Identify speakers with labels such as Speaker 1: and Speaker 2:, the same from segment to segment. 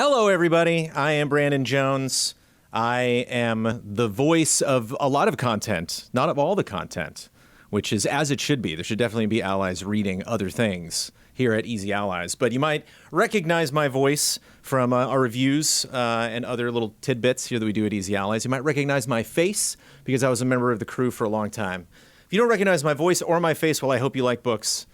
Speaker 1: Hello, everybody. I am Brandon Jones. I am the voice of a lot of content, not of all the content, which is as it should be. There should definitely be allies reading other things here at Easy Allies. But you might recognize my voice from our reviews and other little tidbits here that we do at Easy Allies. You might recognize my face because I was a member of the crew for a long time. If you don't recognize my voice or my face, well, I hope you like books,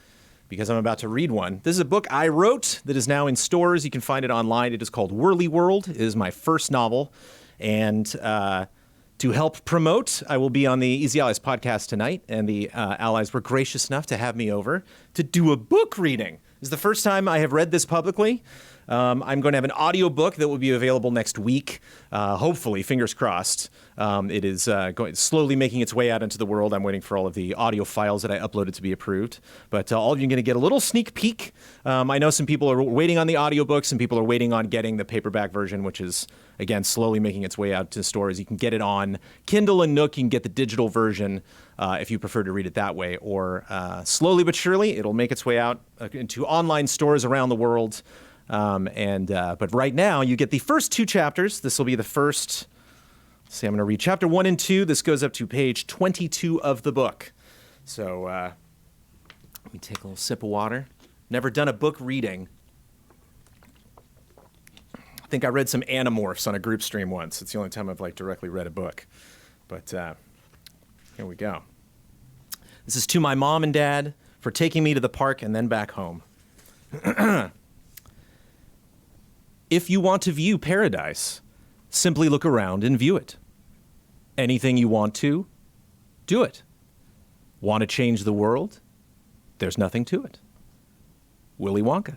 Speaker 1: because I'm about to read one. This is a book I wrote that is now in stores. You can find it online. It is called Whirly World. It is my first novel. And to help promote, I will be on the Easy Allies podcast tonight. And the allies were gracious enough to have me over to do a book reading. This is the first time I have read this publicly. I'm going to have an audiobook that will be available next week. Hopefully, fingers crossed. It is slowly making its way out into the world. I'm waiting for all of the audio files that I uploaded to be approved. But all of you are going to get a little sneak peek. I know some people are waiting on the audiobooks, and people are waiting on getting the paperback version, which is, again, slowly making its way out to stores. You can get it on Kindle and Nook. You can get the digital version if you prefer to read it that way. Or slowly but surely, it'll make its way out into online stores around the world. But right now, you get the first two chapters. This will be the first. Let's see, I'm going to read chapter 1 and 2. This goes up to page 22 of the book. So let me take a little sip of water. Never done a book reading. I think I read some Animorphs on a group stream once. It's the only time I've directly read a book. But here we go. This is to my mom and dad for taking me to the park and then back home. If you want to view paradise, simply look around and view it. Anything you want to, do it. Want to change the world? There's nothing to it. Willy Wonka.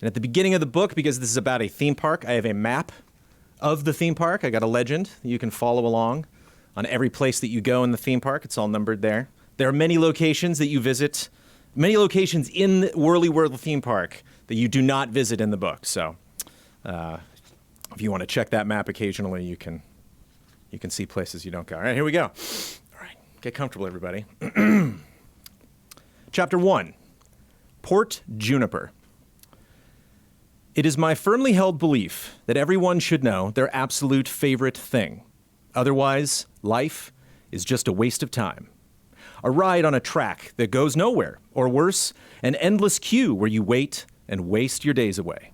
Speaker 1: And at the beginning of the book, because this is about a theme park, I have a map of the theme park. I got a legend you can follow along on every place that you go in the theme park. It's all numbered there. There are many locations that you visit, many locations in the Whirly World theme park that you do not visit in the book. So if you want to check that map occasionally, you can see places you don't go. All right, here we go. All right, get comfortable, everybody. Chapter 1, Port Juniper. It is my firmly held belief that everyone should know their absolute favorite thing. Otherwise, life is just a waste of time. A ride on a track that goes nowhere, or worse, an endless queue where you wait and waste your days away.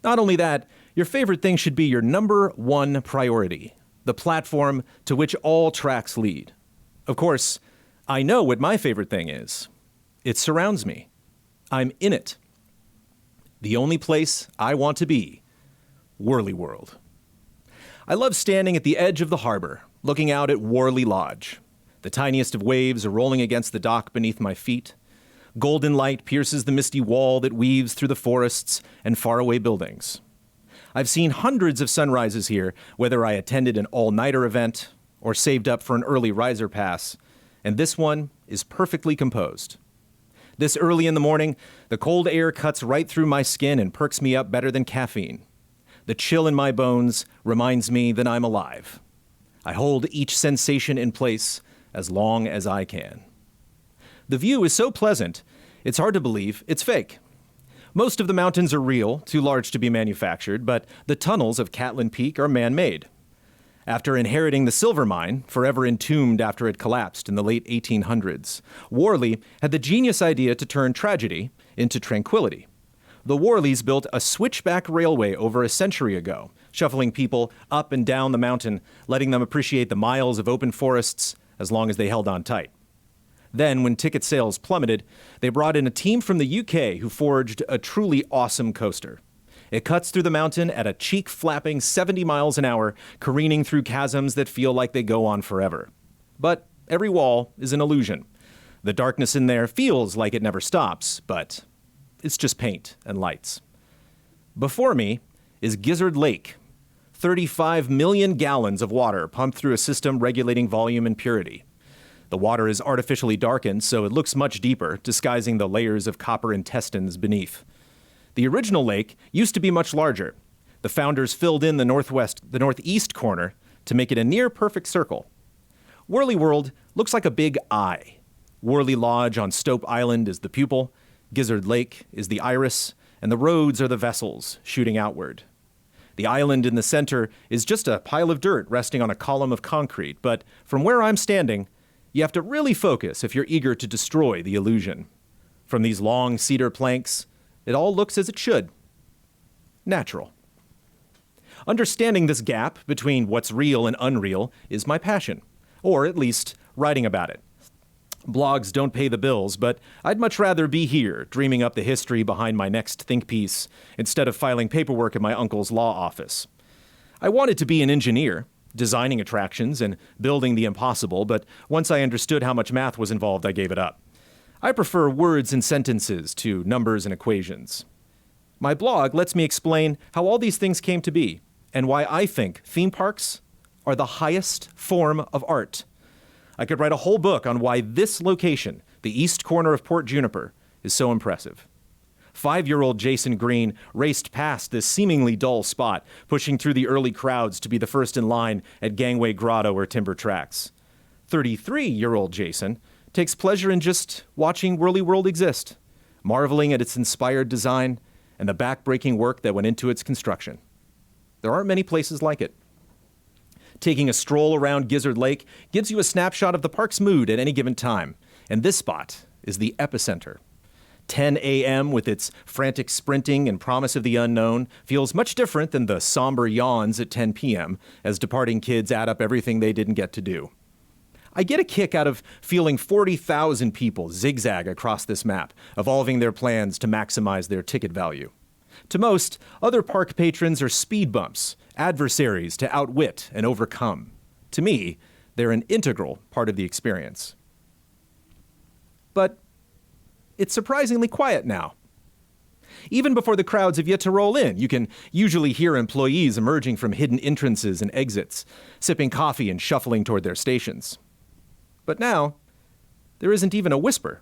Speaker 1: Not only that, your favorite thing should be your number one priority, the platform to which all tracks lead. Of course, I know what my favorite thing is. It surrounds me. I'm in it. The only place I want to be, Whirly World. I love standing at the edge of the harbor, looking out at Worley Lodge. The tiniest of waves are rolling against the dock beneath my feet. Golden light pierces the misty wall that weaves through the forests and faraway buildings. I've seen hundreds of sunrises here, whether I attended an all-nighter event or saved up for an early riser pass, and this one is perfectly composed. This early in the morning, the cold air cuts right through my skin and perks me up better than caffeine. The chill in my bones reminds me that I'm alive. I hold each sensation in place as long as I can. The view is so pleasant, it's hard to believe it's fake. Most of the mountains are real, too large to be manufactured, but the tunnels of Catlin Peak are man-made. After inheriting the silver mine, forever entombed after it collapsed in the late 1800s, Worley had the genius idea to turn tragedy into tranquility. The Worleys built a switchback railway over a century ago, shuffling people up and down the mountain, letting them appreciate the miles of open forests as long as they held on tight. Then, when ticket sales plummeted, they brought in a team from the UK who forged a truly awesome coaster. It cuts through the mountain at a cheek-flapping 70 miles an hour, careening through chasms that feel like they go on forever. But every wall is an illusion. The darkness in there feels like it never stops, but it's just paint and lights. Before me is Gizzard Lake, 35 million gallons of water pumped through a system regulating volume and purity. The water is artificially darkened, so it looks much deeper, disguising the layers of copper intestines beneath. The original lake used to be much larger. The founders filled in the northeast corner to make it a near-perfect circle. Whirly World looks like a big eye. Worley Lodge on Stope Island is the pupil, Gizzard Lake is the iris, and the roads are the vessels shooting outward. The island in the center is just a pile of dirt resting on a column of concrete, but from where I'm standing, you have to really focus if you're eager to destroy the illusion. From these long cedar planks, it all looks as it should. Natural. Understanding this gap between what's real and unreal is my passion, or at least writing about it. Blogs don't pay the bills, but I'd much rather be here, dreaming up the history behind my next think piece, instead of filing paperwork at my uncle's law office. I wanted to be an engineer, designing attractions and building the impossible, but once I understood how much math was involved, I gave it up. I prefer words and sentences to numbers and equations. My blog lets me explain how all these things came to be, and why I think theme parks are the highest form of art. I could write a whole book on why this location, the east corner of Port Juniper, is so impressive. 5-year-old Jason Green raced past this seemingly dull spot, pushing through the early crowds to be the first in line at Gangway Grotto or Timber Tracks. 33-year-old Jason takes pleasure in just watching Whirly World exist, marveling at its inspired design and the back-breaking work that went into its construction. There aren't many places like it. Taking a stroll around Gizzard Lake gives you a snapshot of the park's mood at any given time, and this spot is the epicenter. 10 a.m. with its frantic sprinting and promise of the unknown feels much different than the somber yawns at 10 p.m. as departing kids add up everything they didn't get to do. I get a kick out of feeling 40,000 people zigzag across this map, evolving their plans to maximize their ticket value. To most, other park patrons are speed bumps, adversaries to outwit and overcome. To me, they're an integral part of the experience. But it's surprisingly quiet now. Even before the crowds have yet to roll in, you can usually hear employees emerging from hidden entrances and exits, sipping coffee and shuffling toward their stations. But now, there isn't even a whisper.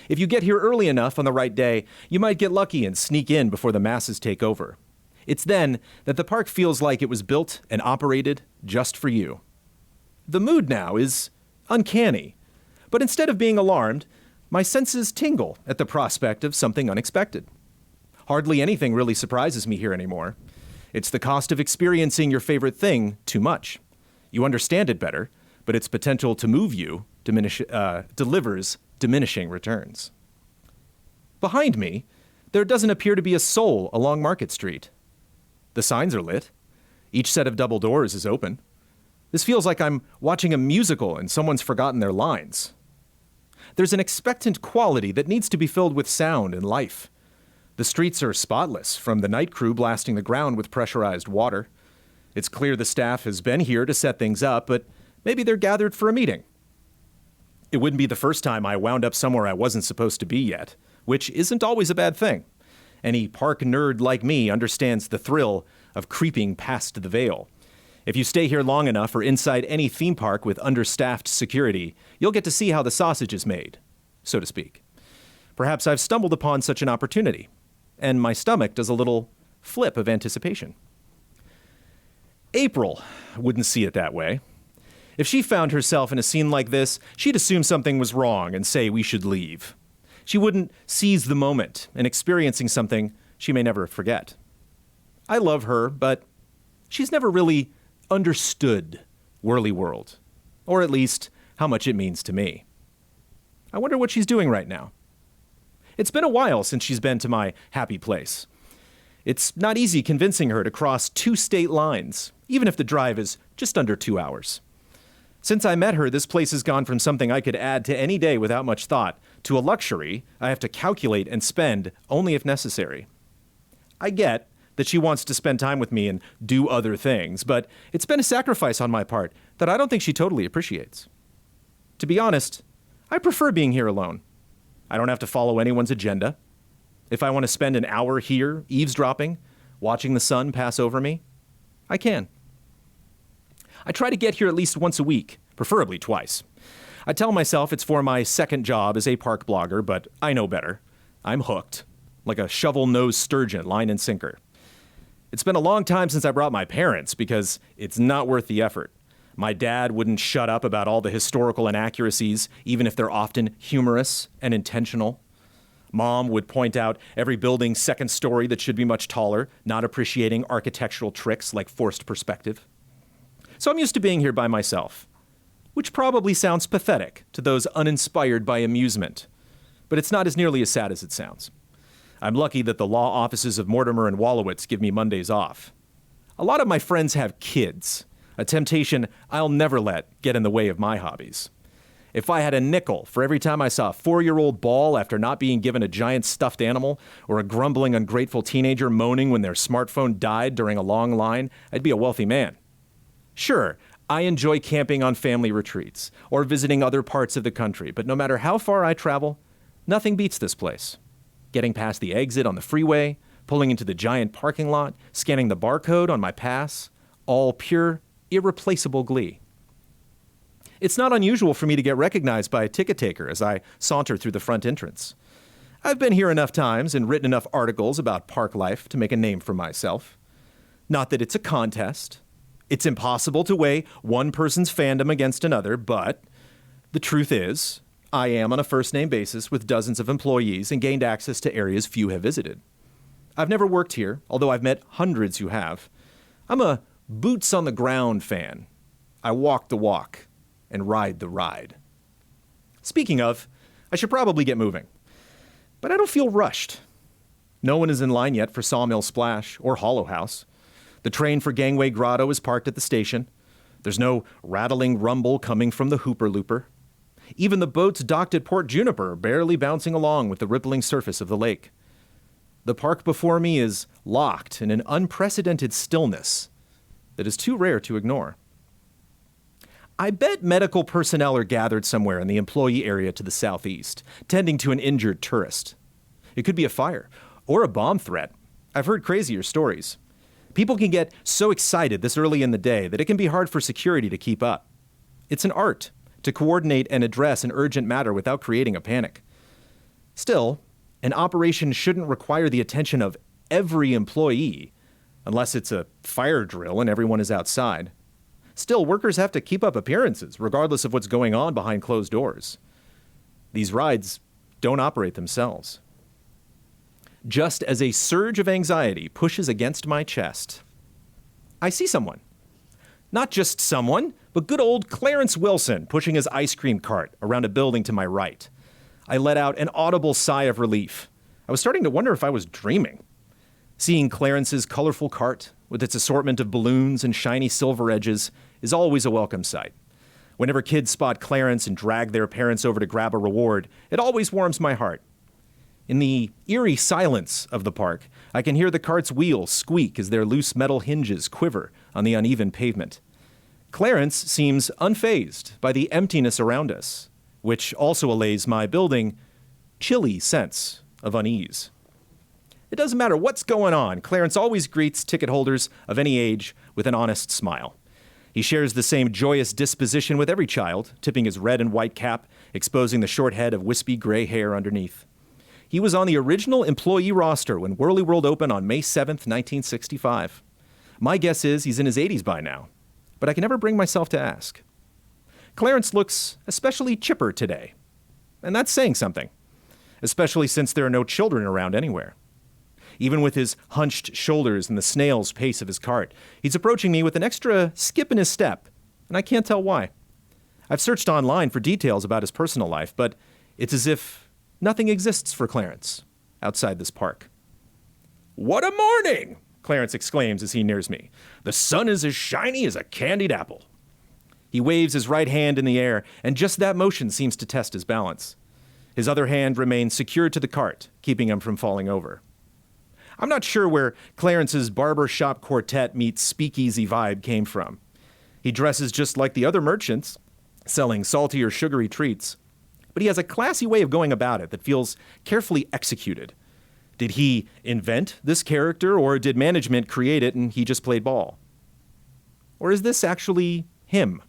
Speaker 1: If you get here early enough on the right day, you might get lucky and sneak in before the masses take over. It's then that the park feels like it was built and operated just for you. The mood now is uncanny, but instead of being alarmed, my senses tingle at the prospect of something unexpected. Hardly anything really surprises me here anymore. It's the cost of experiencing your favorite thing too much. You understand it better, but its potential to move you delivers diminishing returns. Behind me, there doesn't appear to be a soul along Market Street. The signs are lit. Each set of double doors is open. This feels like I'm watching a musical and someone's forgotten their lines. There's an expectant quality that needs to be filled with sound and life. The streets are spotless from the night crew blasting the ground with pressurized water. It's clear the staff has been here to set things up, but maybe they're gathered for a meeting. It wouldn't be the first time I wound up somewhere I wasn't supposed to be yet, which isn't always a bad thing. Any park nerd like me understands the thrill of creeping past the veil. If you stay here long enough or inside any theme park with understaffed security, you'll get to see how the sausage is made, so to speak. Perhaps I've stumbled upon such an opportunity, and my stomach does a little flip of anticipation. April wouldn't see it that way. If she found herself in a scene like this, she'd assume something was wrong and say we should leave. She wouldn't seize the moment in experiencing something she may never forget. I love her, but she's never really understood Whirly World, or at least how much it means to me. I wonder what she's doing right now. It's been a while since she's been to my happy place. It's not easy convincing her to cross 2 state lines, even if the drive is just under 2 hours. Since I met her, this place has gone from something I could add to any day without much thought to a luxury I have to calculate and spend only if necessary. I get that she wants to spend time with me and do other things, but it's been a sacrifice on my part that I don't think she totally appreciates. To be honest, I prefer being here alone. I don't have to follow anyone's agenda. If I want to spend an hour here, eavesdropping, watching the sun pass over me, I can. I try to get here at least once a week, preferably twice. I tell myself it's for my second job as a park blogger, but I know better. I'm hooked, like a shovel-nosed sturgeon, line and sinker. It's been a long time since I brought my parents because it's not worth the effort. My dad wouldn't shut up about all the historical inaccuracies, even if they're often humorous and intentional. Mom would point out every building's second story that should be much taller, not appreciating architectural tricks like forced perspective. So I'm used to being here by myself, which probably sounds pathetic to those uninspired by amusement, but it's not as nearly as sad as it sounds. I'm lucky that the law offices of Mortimer and Wolowitz give me Mondays off. A lot of my friends have kids, a temptation I'll never let get in the way of my hobbies. If I had a nickel for every time I saw a 4-year-old bawl after not being given a giant stuffed animal, or a grumbling, ungrateful teenager moaning when their smartphone died during a long line, I'd be a wealthy man. Sure, I enjoy camping on family retreats or visiting other parts of the country, but no matter how far I travel, nothing beats this place. Getting past the exit on the freeway, pulling into the giant parking lot, scanning the barcode on my pass, all pure, irreplaceable glee. It's not unusual for me to get recognized by a ticket taker as I saunter through the front entrance. I've been here enough times and written enough articles about park life to make a name for myself. Not that it's a contest. It's impossible to weigh one person's fandom against another, but the truth is, I am on a first-name basis with dozens of employees and gained access to areas few have visited. I've never worked here, although I've met hundreds who have. I'm a boots-on-the-ground fan. I walk the walk and ride the ride. Speaking of, I should probably get moving. But I don't feel rushed. No one is in line yet for Sawmill Splash or Hollow House. The train for Gangway Grotto is parked at the station. There's no rattling rumble coming from the Hooper Looper. Even the boats docked at Port Juniper are barely bouncing along with the rippling surface of the lake. The park before me is locked in an unprecedented stillness that is too rare to ignore. I bet medical personnel are gathered somewhere in the employee area to the southeast, tending to an injured tourist. It could be a fire or a bomb threat. I've heard crazier stories. People can get so excited this early in the day that it can be hard for security to keep up. It's an art to coordinate and address an urgent matter without creating a panic. Still, an operation shouldn't require the attention of every employee, unless it's a fire drill and everyone is outside. Still, workers have to keep up appearances, regardless of what's going on behind closed doors. These rides don't operate themselves. Just as a surge of anxiety pushes against my chest, I see someone. Not just someone, but good old Clarence Wilson pushing his ice cream cart around a building to my right. I let out an audible sigh of relief. I was starting to wonder if I was dreaming. Seeing Clarence's colorful cart, with its assortment of balloons and shiny silver edges, is always a welcome sight. Whenever kids spot Clarence and drag their parents over to grab a reward, it always warms my heart. In the eerie silence of the park, I can hear the cart's wheels squeak as their loose metal hinges quiver on the uneven pavement. Clarence seems unfazed by the emptiness around us, which also allays my building chilly sense of unease. It doesn't matter what's going on, Clarence always greets ticket holders of any age with an honest smile. He shares the same joyous disposition with every child, tipping his red and white cap, exposing the short head of wispy gray hair underneath. He was on the original employee roster when Whirly World opened on May 7th, 1965. My guess is he's in his 80s by now, but I can never bring myself to ask. Clarence looks especially chipper today, and that's saying something, especially since there are no children around anywhere. Even with his hunched shoulders and the snail's pace of his cart, he's approaching me with an extra skip in his step, and I can't tell why. I've searched online for details about his personal life, but it's as if nothing exists for Clarence outside this park. "What a morning!" Clarence exclaims as he nears me. "The sun is as shiny as a candied apple." He waves his right hand in the air, and just that motion seems to test his balance. His other hand remains secured to the cart, keeping him from falling over. I'm not sure where Clarence's barber shop quartet meets speakeasy vibe came from. He dresses just like the other merchants, selling salty or sugary treats, but he has a classy way of going about it that feels carefully executed. Did he invent this character, or did management create it and he just played ball? Or is this actually him?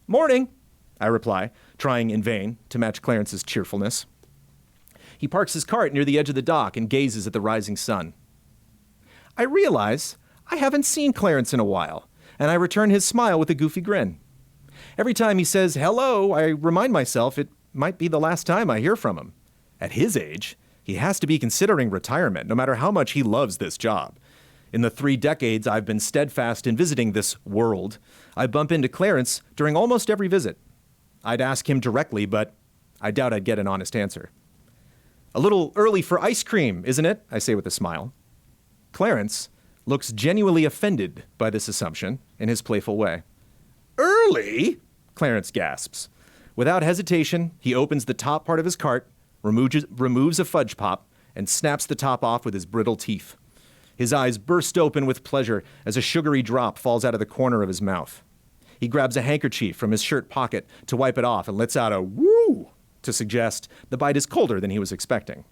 Speaker 1: "Morning," I reply, trying in vain to match Clarence's cheerfulness. He parks his cart near the edge of the dock and gazes at the rising sun. I realize I haven't seen Clarence in a while, and I return his smile with a goofy grin. Every time he says hello, I remind myself it might be the last time I hear from him. At his age, he has to be considering retirement, no matter how much he loves this job. In the 3 decades I've been steadfast in visiting this world, I bump into Clarence during almost every visit. I'd ask him directly, but I doubt I'd get an honest answer. A little early for ice cream, isn't it? I say with a smile. Clarence looks genuinely offended by this assumption in his playful way. Early? Clarence gasps. Without hesitation, he opens the top part of his cart, removes a fudge pop, and snaps the top off with his brittle teeth. His eyes burst open with pleasure as a sugary drop falls out of the corner of his mouth. He grabs a handkerchief from his shirt pocket to wipe it off and lets out a woo to suggest the bite is colder than he was expecting.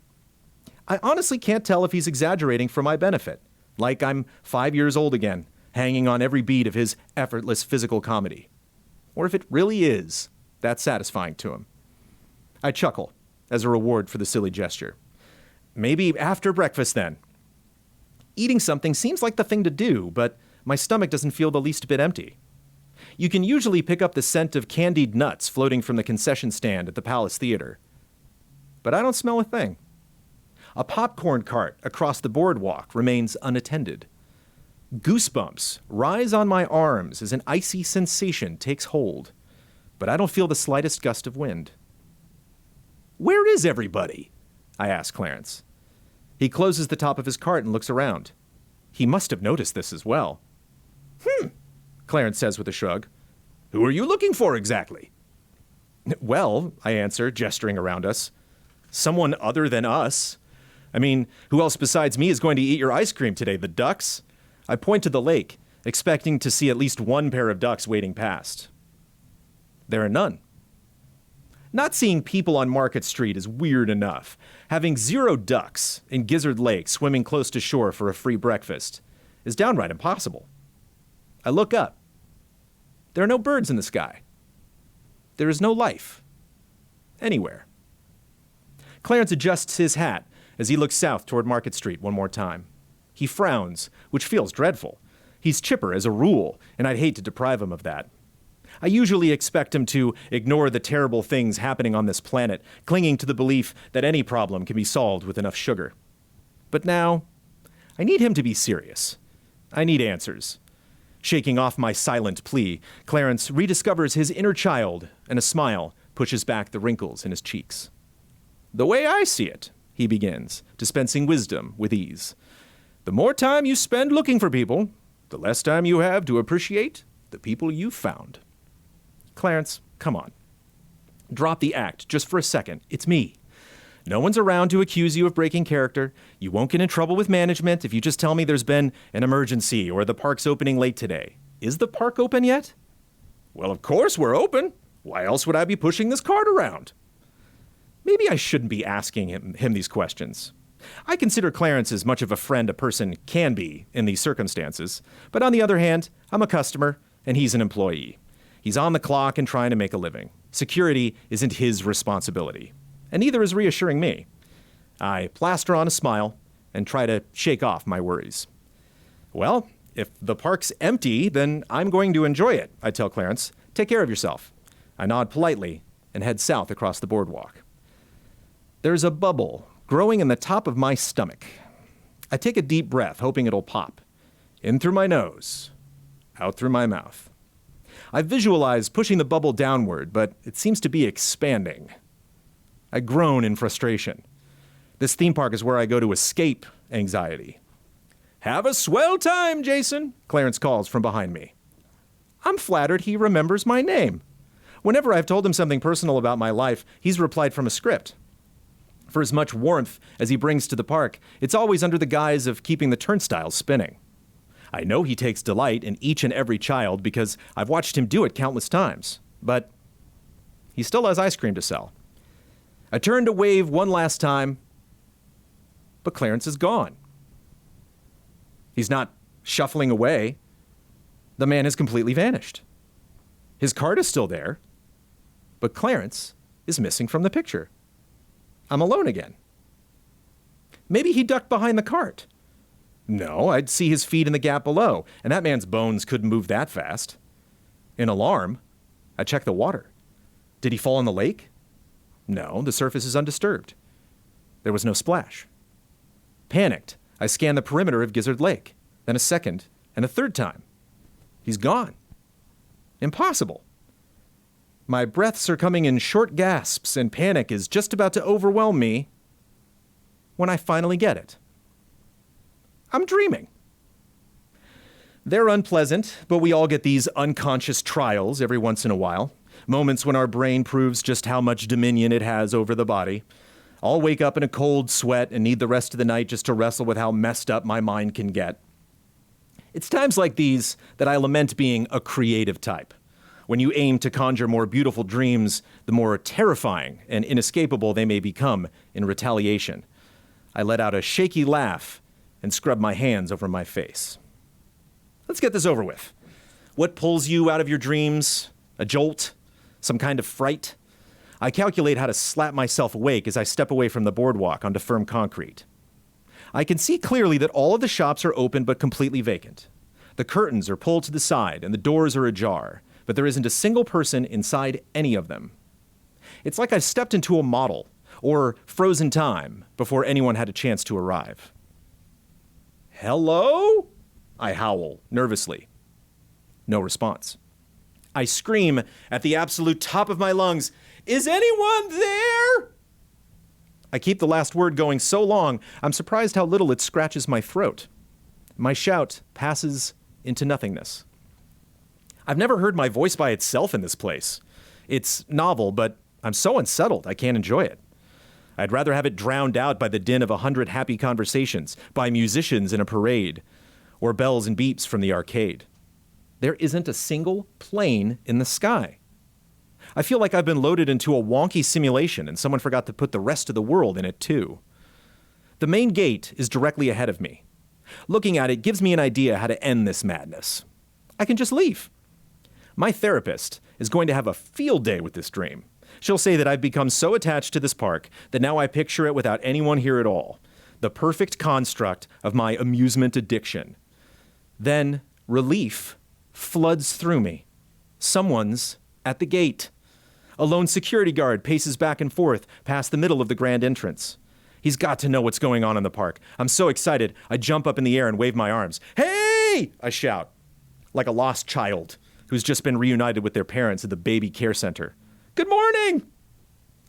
Speaker 1: I honestly can't tell if he's exaggerating for my benefit, like I'm 5 years old again, hanging on every beat of his effortless physical comedy, or if it really is that satisfying to him. I chuckle as a reward for the silly gesture. Maybe after breakfast then. Eating something seems like the thing to do, but my stomach doesn't feel the least bit empty. You can usually pick up the scent of candied nuts floating from the concession stand at the Palace Theater. But I don't smell a thing. A popcorn cart across the boardwalk remains unattended. Goosebumps rise on my arms as an icy sensation takes hold, but I don't feel the slightest gust of wind. Where is everybody? I ask Clarence. He closes the top of his cart and looks around. He must have noticed this as well. Clarence says with a shrug. Who are you looking for exactly? Well, I answer, gesturing around us. Someone other than us. I mean, who else besides me is going to eat your ice cream today, the ducks? I point to the lake, expecting to see at least one pair of ducks wading past. There are none. Not seeing people on Market Street is weird enough. Having 0 ducks in Gizzard Lake swimming close to shore for a free breakfast is downright impossible. I look up. There are no birds in the sky. There is no life. Anywhere. Clarence adjusts his hat as he looks south toward Market Street one more time. He frowns, which feels dreadful. He's chipper as a rule, and I'd hate to deprive him of that. I usually expect him to ignore the terrible things happening on this planet, clinging to the belief that any problem can be solved with enough sugar. But now, I need him to be serious. I need answers. Shaking off my silent plea, Clarence rediscovers his inner child, and a smile pushes back the wrinkles in his cheeks. The way I see it, he begins, dispensing wisdom with ease. The more time you spend looking for people, the less time you have to appreciate the people you've found. Clarence, come on. Drop the act just for a second. It's me. No one's around to accuse you of breaking character. You won't get in trouble with management if you just tell me there's been an emergency or the park's opening late today. Is the park open yet? Well, of course we're open. Why else would I be pushing this cart around? Maybe I shouldn't be asking him these questions. I consider Clarence as much of a friend a person can be in these circumstances. But on the other hand, I'm a customer and he's an employee. He's on the clock and trying to make a living. Security isn't his responsibility. And neither is reassuring me. I plaster on a smile and try to shake off my worries. Well, if the park's empty, then I'm going to enjoy it, I tell Clarence. Take care of yourself. I nod politely and head south across the boardwalk. There's a bubble growing in the top of my stomach. I take a deep breath, hoping it'll pop. In through my nose, out through my mouth. I visualize pushing the bubble downward, but it seems to be expanding. I groan in frustration. This theme park is where I go to escape anxiety. Have a swell time, Jason, Clarence calls from behind me. I'm flattered he remembers my name. Whenever I've told him something personal about my life, he's replied from a script. For as much warmth as he brings to the park, it's always under the guise of keeping the turnstiles spinning. I know he takes delight in each and every child because I've watched him do it countless times. But he still has ice cream to sell. I turn to wave one last time, but Clarence is gone. He's not shuffling away. The man has completely vanished. His cart is still there, but Clarence is missing from the picture. I'm alone again. Maybe he ducked behind the cart. No, I'd see his feet in the gap below, and that man's bones couldn't move that fast. In alarm, I check the water. Did he fall in the lake? No, the surface is undisturbed. There was no splash. Panicked, I scanned the perimeter of Gizzard Lake, then a second and a third time. He's gone. Impossible. My breaths are coming in short gasps and panic is just about to overwhelm me when I finally get it. I'm dreaming. They're unpleasant, but we all get these unconscious trials every once in a while. Moments when our brain proves just how much dominion it has over the body. I'll wake up in a cold sweat and need the rest of the night just to wrestle with how messed up my mind can get. It's times like these that I lament being a creative type. When you aim to conjure more beautiful dreams, the more terrifying and inescapable they may become in retaliation. I let out a shaky laugh and scrubbed my hands over my face. Let's get this over with. What pulls you out of your dreams? A jolt? Some kind of fright? I calculate how to slap myself awake as I step away from the boardwalk onto firm concrete. I can see clearly that all of the shops are open but completely vacant. The curtains are pulled to the side and the doors are ajar, but there isn't a single person inside any of them. It's like I've stepped into a model, or frozen time, before anyone had a chance to arrive. Hello? I howl, nervously. No response. I scream at the absolute top of my lungs, "Is anyone there?" I keep the last word going so long, I'm surprised how little it scratches my throat. My shout passes into nothingness. I've never heard my voice by itself in this place. It's novel, but I'm so unsettled I can't enjoy it. I'd rather have it drowned out by the din of 100 happy conversations, by musicians in a parade, or bells and beeps from the arcade. There isn't a single plane in the sky. I feel like I've been loaded into a wonky simulation and someone forgot to put the rest of the world in it too. The main gate is directly ahead of me. Looking at it gives me an idea how to end this madness. I can just leave. My therapist is going to have a field day with this dream. She'll say that I've become so attached to this park that now I picture it without anyone here at all. The perfect construct of my amusement addiction. Then relief floods through me. Someone's at the gate. A lone security guard paces back and forth past the middle of the grand entrance. He's got to know what's going on in the park. I'm so excited, I jump up in the air and wave my arms. "Hey!" I shout, like a lost child who's just been reunited with their parents at the baby care center. "Good morning!"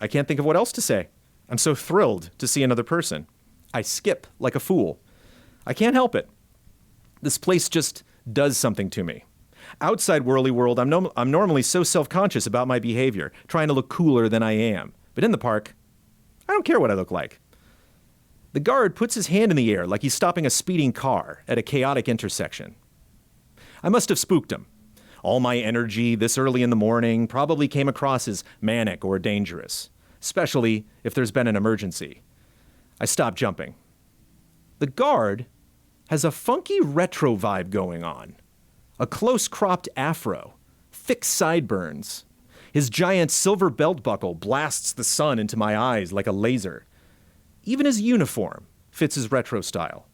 Speaker 1: I can't think of what else to say. I'm so thrilled to see another person. I skip like a fool. I can't help it. This place just does something to me. Outside Whirly World, I'm normally so self-conscious about my behavior, trying to look cooler than I am. But in the park, I don't care what I look like. The guard puts his hand in the air like he's stopping a speeding car at a chaotic intersection. I must have spooked him. All my energy this early in the morning probably came across as manic or dangerous, especially if there's been an emergency. I stop jumping. The guard has a funky retro vibe going on. A close-cropped afro, thick sideburns. His giant silver belt buckle blasts the sun into my eyes like a laser. Even his uniform fits his retro style.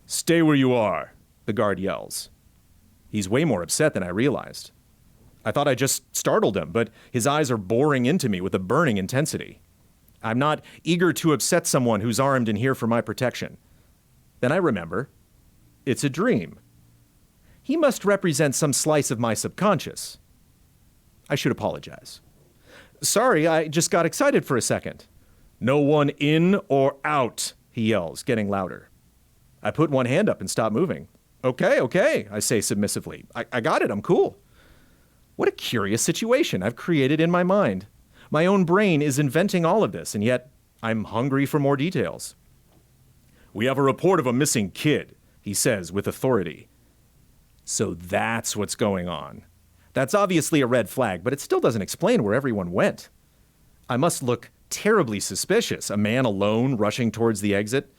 Speaker 1: "Stay where you are," the guard yells. He's way more upset than I realized. I thought I just startled him, but his eyes are boring into me with a burning intensity. I'm not eager to upset someone who's armed and here for my protection. Then I remember, it's a dream. He must represent some slice of my subconscious. I should apologize. "Sorry, I just got excited for a second." "No one in or out," he yells, getting louder. I put one hand up and stop moving. Okay, I say submissively. I got it, I'm cool. What a curious situation I've created in my mind. My own brain is inventing all of this, and yet I'm hungry for more details. "We have a report of a missing kid," he says with authority. So that's what's going on. That's obviously a red flag, but it still doesn't explain where everyone went. I must look terribly suspicious, a man alone rushing towards the exit.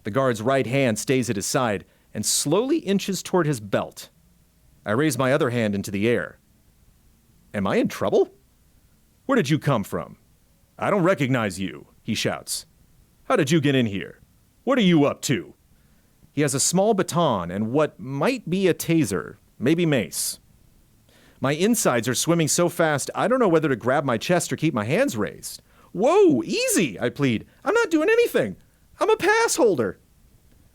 Speaker 1: The guard's right hand stays at his side and slowly inches toward his belt. I raise my other hand into the air. Am I in trouble? "Where did you come from?" "I don't recognize you," he shouts. "How did you get in here? What are you up to?" He has a small baton and what might be a taser, maybe mace. My insides are swimming so fast I don't know whether to grab my chest or keep my hands raised. Whoa, easy, I plead. I'm not doing anything. I'm a pass holder.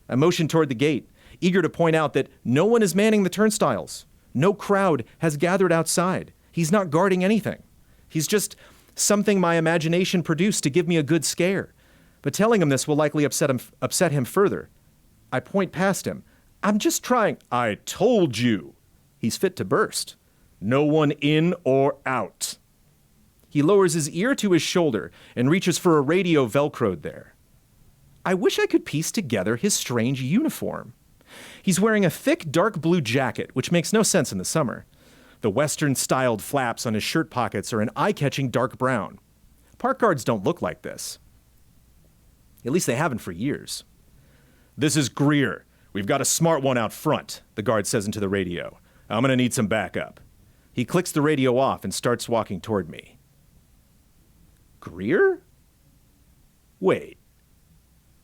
Speaker 1: I motion toward the gate, eager to point out that no one is manning the turnstiles. No crowd has gathered outside. He's not guarding anything. He's just something my imagination produced to give me a good scare. But telling him this will likely upset him further. I point past him. I'm just trying. I told you. He's fit to burst. No one in or out. He lowers his ear to his shoulder and reaches for a radio velcroed there. I wish I could piece together his strange uniform. He's wearing a thick dark blue jacket, which makes no sense in the summer. The Western-styled flaps on his shirt pockets are an eye-catching dark brown. Park guards don't look like this. At least they haven't for years. This is Greer. We've got a smart one out front, the guard says into the radio. I'm going to need some backup. He clicks the radio off and starts walking toward me. Greer? Wait.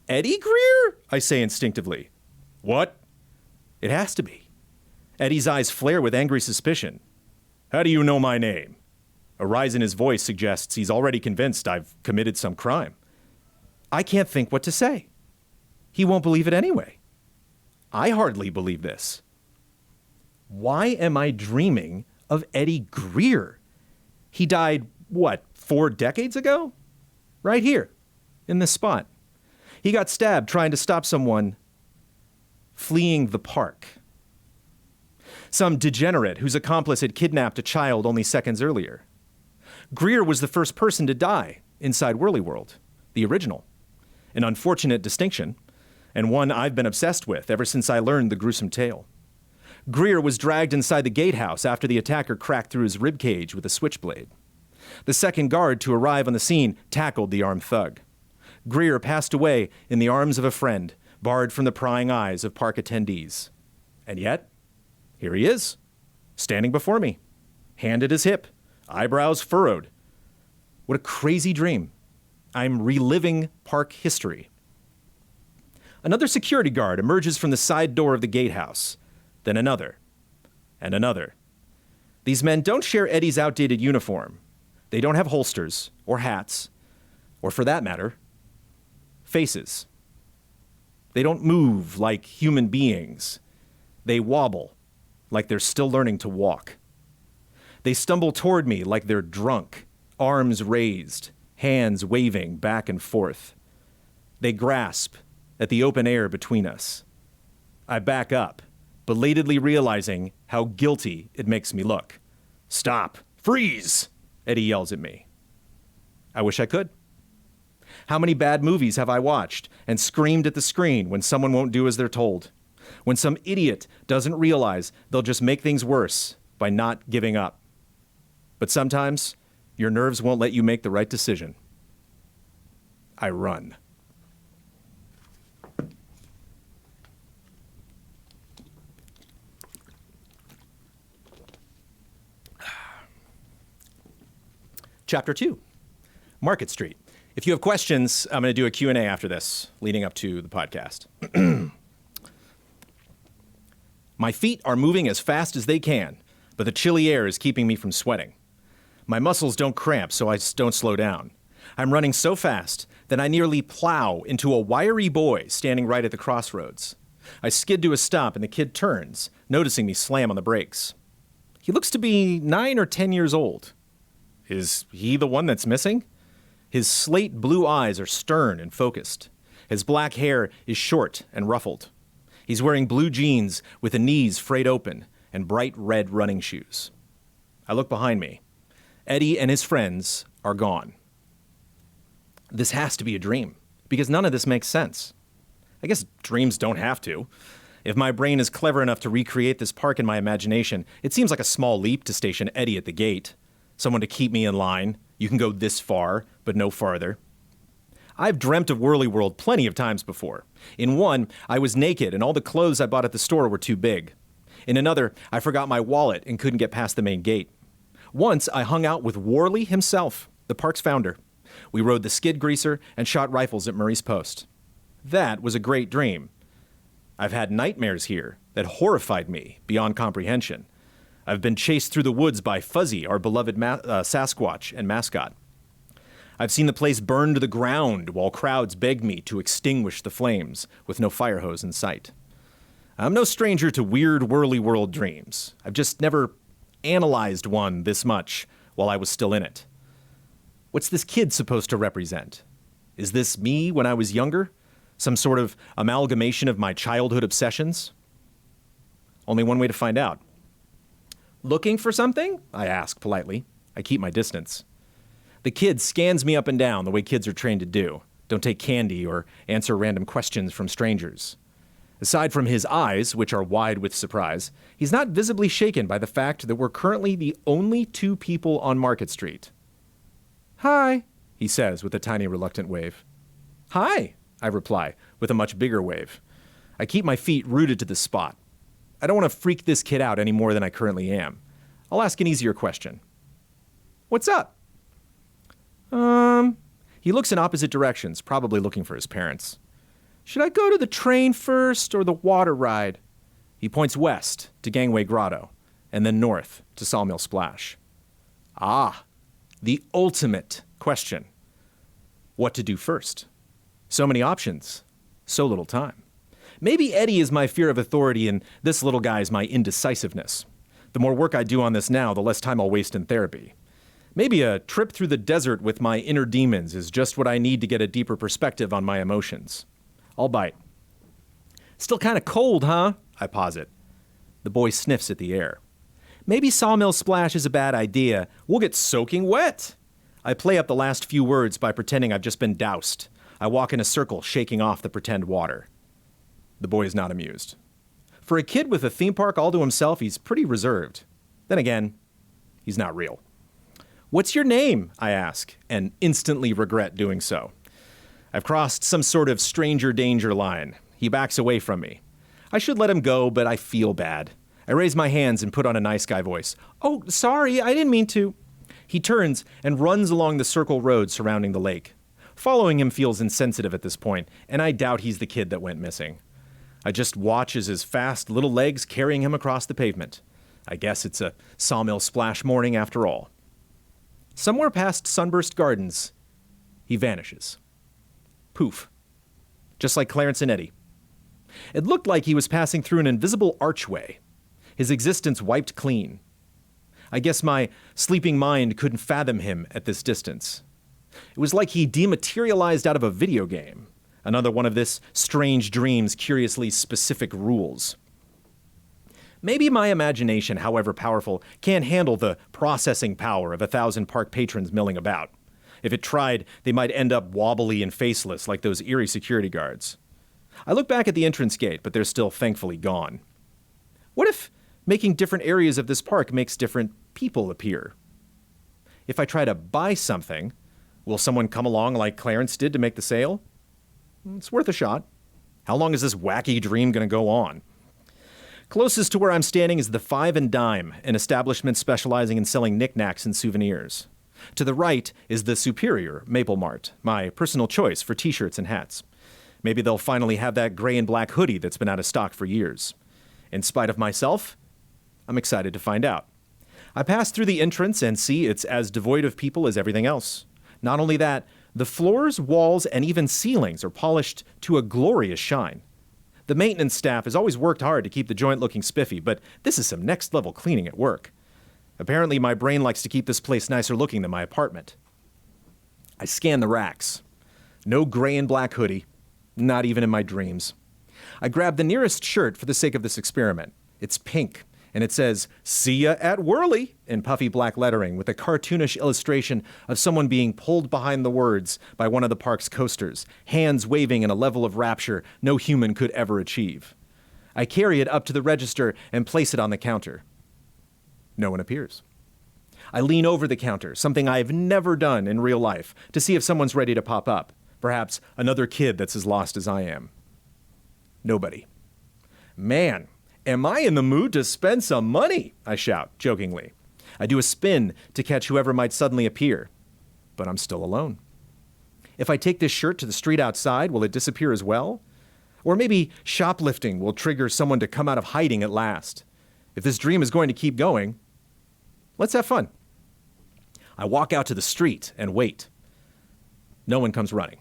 Speaker 1: Eddie Greer? I say instinctively. What? It has to be. Eddie's eyes flare with angry suspicion. How do you know my name? A rise in his voice suggests he's already convinced I've committed some crime. I can't think what to say. He won't believe it anyway. I hardly believe this. Why am I dreaming of Eddie Greer? He died, 4 decades ago? Right here, in this spot. He got stabbed trying to stop someone fleeing the park. Some degenerate whose accomplice had kidnapped a child only seconds earlier. Greer was the first person to die inside Whirly World, the original. An unfortunate distinction, and one I've been obsessed with ever since I learned the gruesome tale. Greer was dragged inside the gatehouse after the attacker cracked through his ribcage with a switchblade. The second guard to arrive on the scene tackled the armed thug. Greer passed away in the arms of a friend, barred from the prying eyes of park attendees. And yet, here he is, standing before me, hand at his hip, eyebrows furrowed. What a crazy dream. I'm reliving park history. Another security guard emerges from the side door of the gatehouse, then another, and another. These men don't share Eddie's outdated uniform. They don't have holsters, or hats, or for that matter, faces. They don't move like human beings. They wobble like they're still learning to walk. They stumble toward me like they're drunk, arms raised, hands waving back and forth. They grasp at the open air between us. I back up, belatedly realizing how guilty it makes me look. Stop! Freeze! Eddie yells at me. I wish I could. How many bad movies have I watched and screamed at the screen when someone won't do as they're told? When some idiot doesn't realize they'll just make things worse by not giving up. But sometimes your nerves won't let you make the right decision. I run. Chapter 2, Market Street. If you have questions, I'm going to do a Q&A after this, leading up to the podcast. My feet are moving as fast as they can, but the chilly air is keeping me from sweating. My muscles don't cramp, so I don't slow down. I'm running so fast that I nearly plow into a wiry boy standing right at the crossroads. I skid to a stop and the kid turns, noticing me slam on the brakes. He looks to be 9 or 10 years old. Is he the one that's missing? His slate blue eyes are stern and focused. His black hair is short and ruffled. He's wearing blue jeans with the knees frayed open and bright red running shoes. I look behind me. Eddie and his friends are gone. This has to be a dream, because none of this makes sense. I guess dreams don't have to. If my brain is clever enough to recreate this park in my imagination, it seems like a small leap to station Eddie at the gate. Someone to keep me in line. You can go this far, but no farther. I've dreamt of Whirly World plenty of times before. In one, I was naked and all the clothes I bought at the store were too big. In another, I forgot my wallet and couldn't get past the main gate. Once, I hung out with Worley himself, the park's founder. We rode the skid greaser and shot rifles at Murray's Post. That was a great dream. I've had nightmares here that horrified me beyond comprehension. I've been chased through the woods by Fuzzy, our beloved Sasquatch and mascot. I've seen the place burn to the ground while crowds beg me to extinguish the flames with no fire hose in sight. I'm no stranger to weird whirly world dreams. I've just never analyzed one this much while I was still in it. What's this kid supposed to represent? Is this me when I was younger? Some sort of amalgamation of my childhood obsessions? Only one way to find out. Looking for something? I ask politely. I keep my distance. The kid scans me up and down the way kids are trained to do. Don't take candy or answer random questions from strangers. Aside from his eyes, which are wide with surprise, he's not visibly shaken by the fact that we're currently the only two people on Market Street. Hi, he says with a tiny reluctant wave. Hi, I reply with a much bigger wave. I keep my feet rooted to the spot. I don't want to freak this kid out any more than I currently am. I'll ask an easier question. What's up? He looks in opposite directions, probably looking for his parents. Should I go to the train first or the water ride? He points west to Gangway Grotto, and then north to Sawmill Splash. Ah, the ultimate question. What to do first? So many options, so little time. Maybe Eddie is my fear of authority and this little guy is my indecisiveness. The more work I do on this now, the less time I'll waste in therapy. Maybe a trip through the desert with my inner demons is just what I need to get a deeper perspective on my emotions. I'll bite. Still kind of cold, huh? I posit. The boy sniffs at the air. Maybe Sawmill Splash is a bad idea. We'll get soaking wet. I play up the last few words by pretending I've just been doused. I walk in a circle, shaking off the pretend water. The boy is not amused. For a kid with a theme park all to himself, he's pretty reserved. Then again, he's not real. What's your name? I ask, and instantly regret doing so. I've crossed some sort of stranger danger line. He backs away from me. I should let him go, but I feel bad. I raise my hands and put on a nice guy voice. Oh, sorry, I didn't mean to. He turns and runs along the circle road surrounding the lake. Following him feels insensitive at this point, and I doubt he's the kid that went missing. I just watch as his fast little legs carrying him across the pavement. I guess it's a Sawmill Splash morning after all. Somewhere past Sunburst Gardens, he vanishes. Poof. Just like Clarence and Eddie. It looked like he was passing through an invisible archway. His existence wiped clean. I guess my sleeping mind couldn't fathom him at this distance. It was like he dematerialized out of a video game. Another one of this strange dream's curiously specific rules. Maybe my imagination, however powerful, can't handle the processing power of 1,000 park patrons milling about. If it tried, they might end up wobbly and faceless like those eerie security guards. I look back at the entrance gate, but they're still thankfully gone. What if making different areas of this park makes different people appear? If I try to buy something, will someone come along like Clarence did to make the sale? It's worth a shot. How long is this wacky dream going to go on? Closest to where I'm standing is the Five and Dime, an establishment specializing in selling knickknacks and souvenirs. To the right is the Superior Maple Mart, my personal choice for t-shirts and hats. Maybe they'll finally have that gray and black hoodie that's been out of stock for years. In spite of myself, I'm excited to find out. I pass through the entrance and see it's as devoid of people as everything else. Not only that, the floors, walls, and even ceilings are polished to a glorious shine. The maintenance staff has always worked hard to keep the joint looking spiffy, but this is some next-level cleaning at work. Apparently, my brain likes to keep this place nicer looking than my apartment. I scan the racks. No gray and black hoodie, not even in my dreams. I grab the nearest shirt for the sake of this experiment. It's pink, and it says, "See ya at Whirly," in puffy black lettering with a cartoonish illustration of someone being pulled behind the words by one of the park's coasters, hands waving in a level of rapture no human could ever achieve. I carry it up to the register and place it on the counter. No one appears. I lean over the counter, something I've never done in real life, to see if someone's ready to pop up. Perhaps another kid that's as lost as I am. Nobody. Man, am I in the mood to spend some money? I shout, jokingly. I do a spin to catch whoever might suddenly appear, but I'm still alone. If I take this shirt to the street outside, will it disappear as well? Or maybe shoplifting will trigger someone to come out of hiding at last. If this dream is going to keep going, let's have fun. I walk out to the street and wait. No one comes running.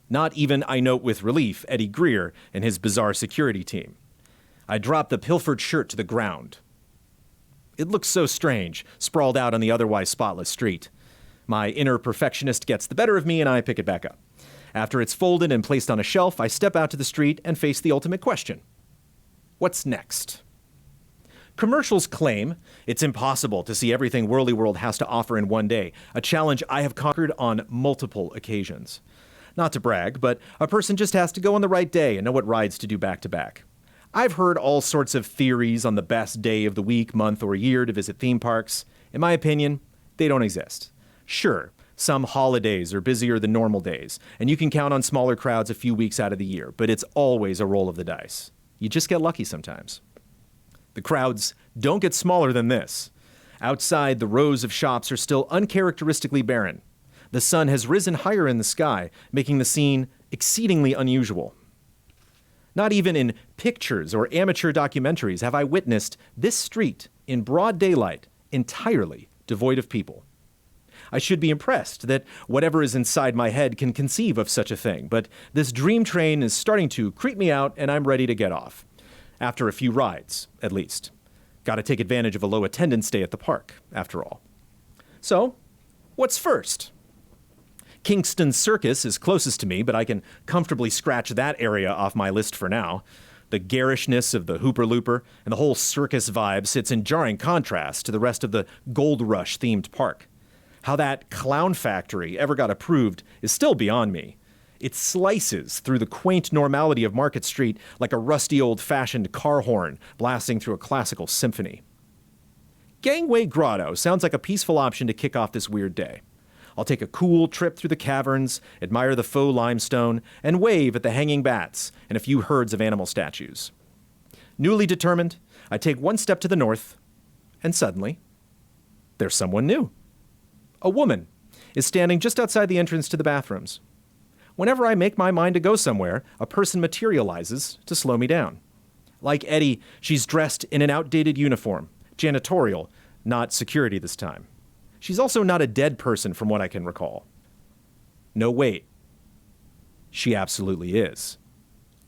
Speaker 1: Not even, I note with relief, Eddie Greer and his bizarre security team. I drop the pilfered shirt to the ground. It looks so strange, sprawled out on the otherwise spotless street. My inner perfectionist gets the better of me and I pick it back up. After it's folded and placed on a shelf, I step out to the street and face the ultimate question. What's next? Commercials claim it's impossible to see everything Whirly World has to offer in one day, a challenge I have conquered on multiple occasions. Not to brag, but a person just has to go on the right day and know what rides to do back to back. I've heard all sorts of theories on the best day of the week, month, or year to visit theme parks. In my opinion, they don't exist. Sure, some holidays are busier than normal days, and you can count on smaller crowds a few weeks out of the year, but it's always a roll of the dice. You just get lucky sometimes. The crowds don't get smaller than this. Outside, the rows of shops are still uncharacteristically barren. The sun has risen higher in the sky, making the scene exceedingly unusual. Not even in pictures or amateur documentaries have I witnessed this street in broad daylight entirely devoid of people. I should be impressed that whatever is inside my head can conceive of such a thing, but this dream train is starting to creep me out and I'm ready to get off. After a few rides, at least. Gotta take advantage of a low attendance day at the park, after all. So, what's first? Kingston Circus is closest to me, but I can comfortably scratch that area off my list for now. The garishness of the Hooper Looper and the whole circus vibe sits in jarring contrast to the rest of the Gold Rush-themed park. How that clown factory ever got approved is still beyond me. It slices through the quaint normality of Market Street like a rusty old-fashioned car horn blasting through a classical symphony. Gangway Grotto sounds like a peaceful option to kick off this weird day. I'll take a cool trip through the caverns, admire the faux limestone, and wave at the hanging bats and a few herds of animal statues. Newly determined, I take one step to the north, and suddenly, there's someone new. A woman is standing just outside the entrance to the bathrooms. Whenever I make my mind to go somewhere, a person materializes to slow me down. Like Eddie, she's dressed in an outdated uniform, janitorial, not security this time. She's also not a dead person from what I can recall. No, wait. She absolutely is.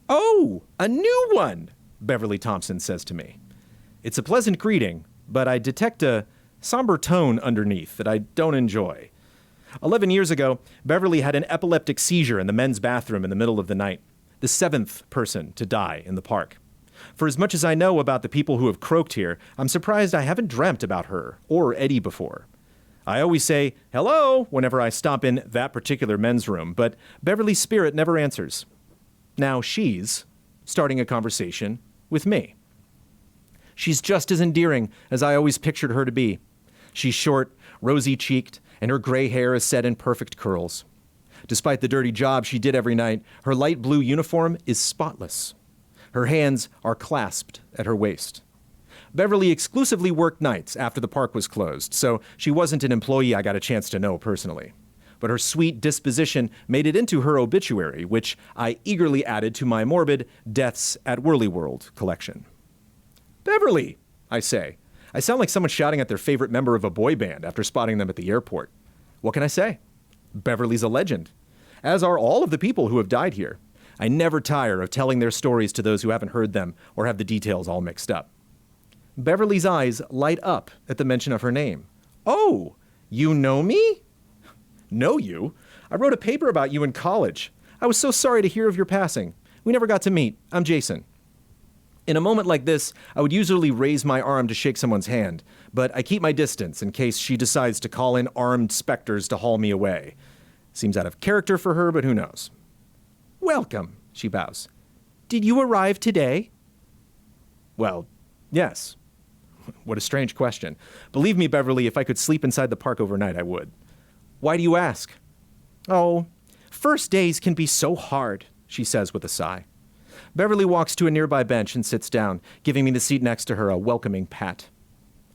Speaker 1: "Oh, a new one," Beverly Thompson says to me. It's a pleasant greeting, but I detect a somber tone underneath that I don't enjoy. 11 years ago, Beverly had an epileptic seizure in the men's bathroom in the middle of the night, the 7th person to die in the park. For as much as I know about the people who have croaked here, I'm surprised I haven't dreamt about her or Eddie before. I always say, hello, whenever I stop in that particular men's room, but Beverly's spirit never answers. Now she's starting a conversation with me. She's just as endearing as I always pictured her to be. She's short, rosy-cheeked, and her gray hair is set in perfect curls. Despite the dirty job she did every night, her light blue uniform is spotless. Her hands are clasped at her waist. Beverly exclusively worked nights after the park was closed, so she wasn't an employee I got a chance to know personally. But her sweet disposition made it into her obituary, which I eagerly added to my morbid Deaths at Whirly World collection. "Beverly," I say. I sound like someone shouting at their favorite member of a boy band after spotting them at the airport. What can I say? Beverly's a legend, as are all of the people who have died here. I never tire of telling their stories to those who haven't heard them or have the details all mixed up. Beverly's eyes light up at the mention of her name. "Oh, you know me?" "Know you? I wrote a paper about you in college. I was so sorry to hear of your passing. We never got to meet. I'm Jason." In a moment like this, I would usually raise my arm to shake someone's hand, but I keep my distance in case she decides to call in armed specters to haul me away. Seems out of character for her, but who knows? "Welcome," she bows. "Did you arrive today?" "Well, yes." What a strange question. Believe me, Beverly, if I could sleep inside the park overnight, I would. "Why do you ask?" "Oh, first days can be so hard," she says with a sigh. Beverly walks to a nearby bench and sits down, giving me the seat next to her a welcoming pat.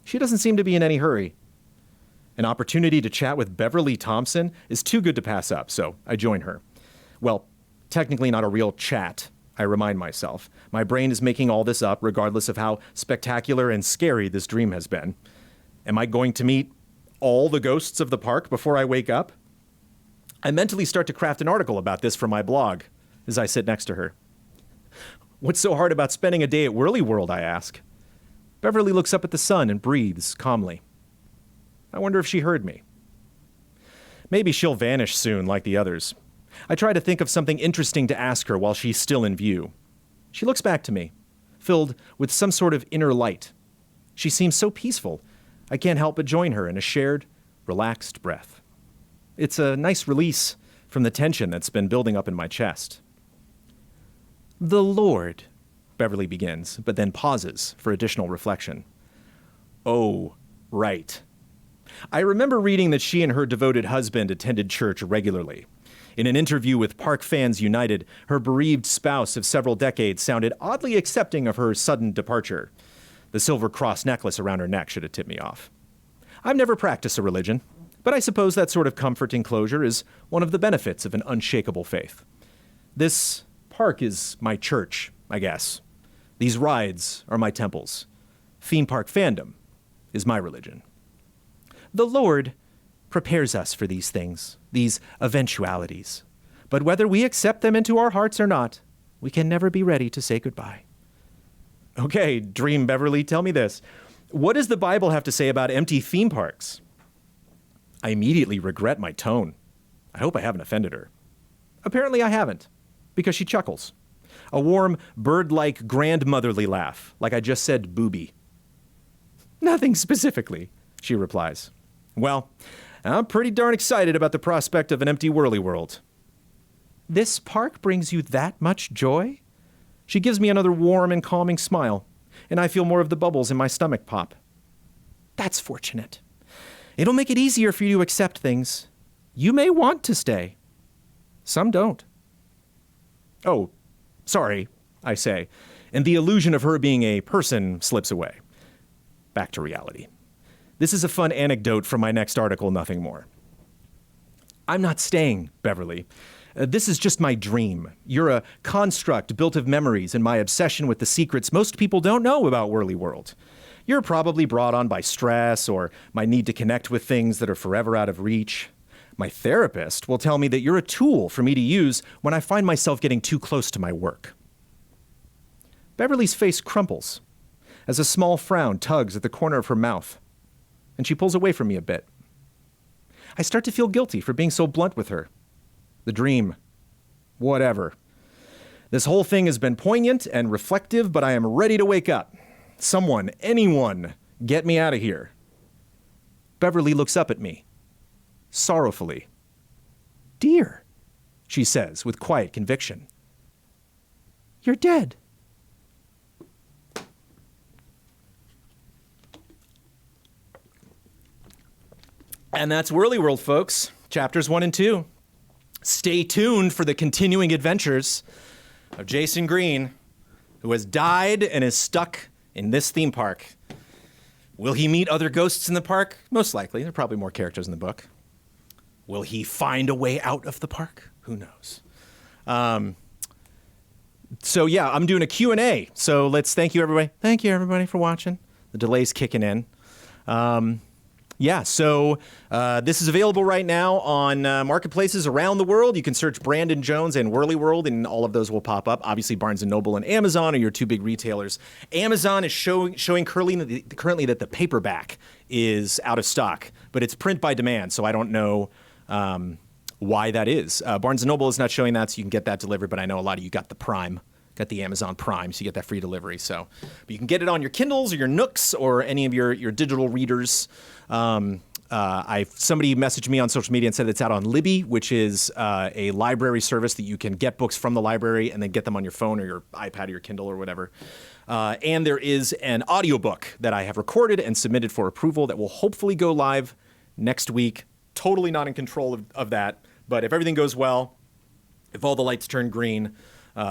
Speaker 1: She doesn't seem to be in any hurry. An opportunity to chat with Beverly Thompson is too good to pass up, so I join her. Well, technically not a real chat, I remind myself. My brain is making all this up regardless of how spectacular and scary this dream has been. Am I going to meet all the ghosts of the park before I wake up? I mentally start to craft an article about this for my blog as I sit next to her. What's so hard about spending a day at Whirly World, I ask. Beverly looks up at the sun and breathes calmly. I wonder if she heard me. Maybe she'll vanish soon like the others. I try to think of something interesting to ask her while she's still in view. She looks back to me, filled with some sort of inner light. She seems so peaceful, I can't help but join her in a shared, relaxed breath. It's a nice release from the tension that's been building up in my chest. The Lord, Beverly begins, but then pauses for additional reflection. Oh, right. I remember reading that she and her devoted husband attended church regularly. In an interview with Park Fans United, her bereaved spouse of several decades sounded oddly accepting of her sudden departure. The silver cross necklace around her neck should have tipped me off. I've never practiced a religion, but I suppose that sort of comforting closure is one of the benefits of an unshakable faith. This park is my church, I guess. These rides are my temples. Theme park fandom is my religion. The Lord prepares us for these things, these eventualities. But whether we accept them into our hearts or not, we can never be ready to say goodbye. Okay, Dream Beverly, tell me this. What does the Bible have to say about empty theme parks? I immediately regret my tone. I hope I haven't offended her. Apparently I haven't, because she chuckles. A warm, bird-like grandmotherly laugh, like I just said booby. Nothing specifically, she replies. Well, I'm pretty darn excited about the prospect of an empty Whirly World. This park brings you that much joy? She gives me another warm and calming smile, and I feel more of the bubbles in my stomach pop. That's fortunate. It'll make it easier for you to accept things. You may want to stay. Some don't. Oh, sorry, I say, and the illusion of her being a person slips away. Back to reality. This is a fun anecdote from my next article, nothing more. I'm not staying, Beverly. This is just my dream. You're a construct built of memories and my obsession with the secrets most people don't know about Whirly World. You're probably brought on by stress or my need to connect with things that are forever out of reach. My therapist will tell me that you're a tool for me to use when I find myself getting too close to my work. Beverly's face crumples as a small frown tugs at the corner of her mouth, and she pulls away from me a bit. I start to feel guilty for being so blunt with her. The dream. Whatever. This whole thing has been poignant and reflective, but I am ready to wake up. Someone, anyone, get me out of here. Beverly looks up at me, sorrowfully. Dear, she says with quiet conviction. You're dead. And that's Whirly World, folks. Chapters 1 and 2. Stay tuned for the continuing adventures of Jason Green, who has died and is stuck in this theme park. Will he meet other ghosts in the park? Most likely. There are probably more characters in the book. Will he find a way out of the park? Who knows? So yeah, I'm doing a Q&A. So let's thank you, everybody. Thank you, everybody, for watching. The delay's kicking in. So this is available right now on marketplaces around the world. You can search Brandon Jones and Whirly World, and all of those will pop up. Obviously, Barnes & Noble and Amazon are your two big retailers. Amazon is showing currently that the paperback is out of stock, but it's print by demand, so I don't know why that is. Barnes & Noble is not showing that, so you can get that delivered, but I know a lot of you got the Prime. Got the Amazon Prime, so you get that free delivery. So, but you can get it on your Kindles or your Nooks or any of your digital readers. Somebody messaged me on social media and said it's out on Libby, which is a library service that you can get books from the library and then get them on your phone or your iPad or your Kindle or whatever. And there is an audiobook that I have recorded and submitted for approval that will hopefully go live next week. Totally not in control of that, but if everything goes well, if all the lights turn green,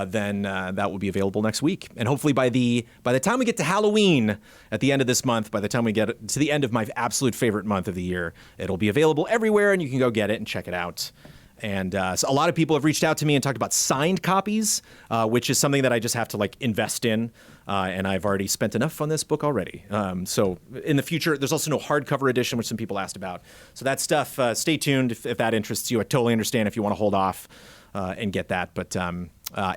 Speaker 1: then that will be available next week. And hopefully by the time we get to Halloween at the end of this month, by the time we get to the end of my absolute favorite month of the year, it'll be available everywhere and you can go get it and check it out. And so a lot of people have reached out to me and talked about signed copies, which is something that I just have to like invest in. And I've already spent enough on this book already. So in the future, there's also no hardcover edition, which some people asked about. So that stuff, stay tuned if that interests you. I totally understand if you want to hold off and get that. But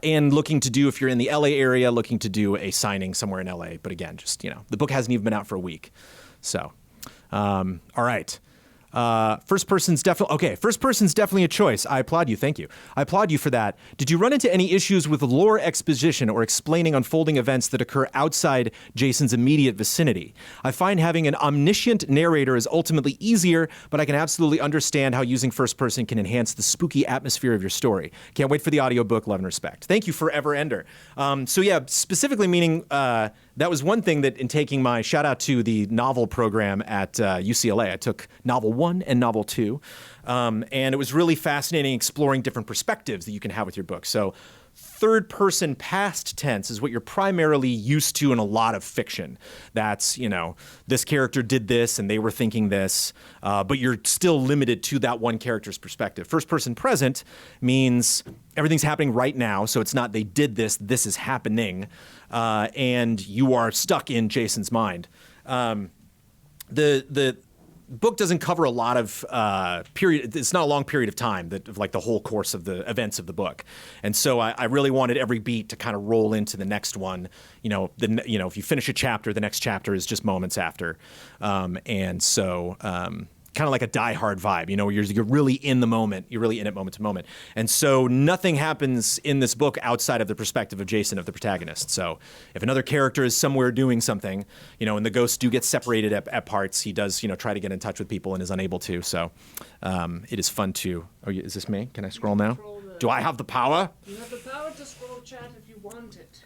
Speaker 1: and looking to do, if you're in the LA area, looking to do a signing somewhere in LA. But again, just, the book hasn't even been out for a week. So, all right. First person's definitely a choice. I applaud you. Thank you. I applaud you for that. Did you run into any issues with lore exposition or explaining unfolding events that occur outside Jason's immediate vicinity? I find having an omniscient narrator is ultimately easier, but I can absolutely understand how using first person can enhance the spooky atmosphere of your story. Can't wait for the audiobook. Love and respect. Thank you, Forever Ender. So yeah, specifically meaning, that was one thing that in taking my shout out to the novel program at UCLA, I took novel 1 and novel 2. And it was really fascinating exploring different perspectives that you can have with your book. So third person past tense is what you're primarily used to in a lot of fiction. That's, this character did this and they were thinking this, but you're still limited to that one character's perspective. First person present means everything's happening right now. So it's not they did this, this is happening. And you are stuck in Jason's mind. The book doesn't cover a lot of period. It's not a long period of time that like the whole course of the events of the book. And so I really wanted every beat to kind of roll into the next one. If you finish a chapter, the next chapter is just moments after. And so kind of like a Die Hard vibe, where you're really in the moment. You're really in it moment to moment. And so nothing happens in this book outside of the perspective of Jason, of the protagonist. So if another character is somewhere doing something, and the ghosts do get separated at parts, he does, try to get in touch with people and is unable to. So it is fun to, is this me? Can I scroll now? Do I have the power?
Speaker 2: You have the power to scroll chat if you want it.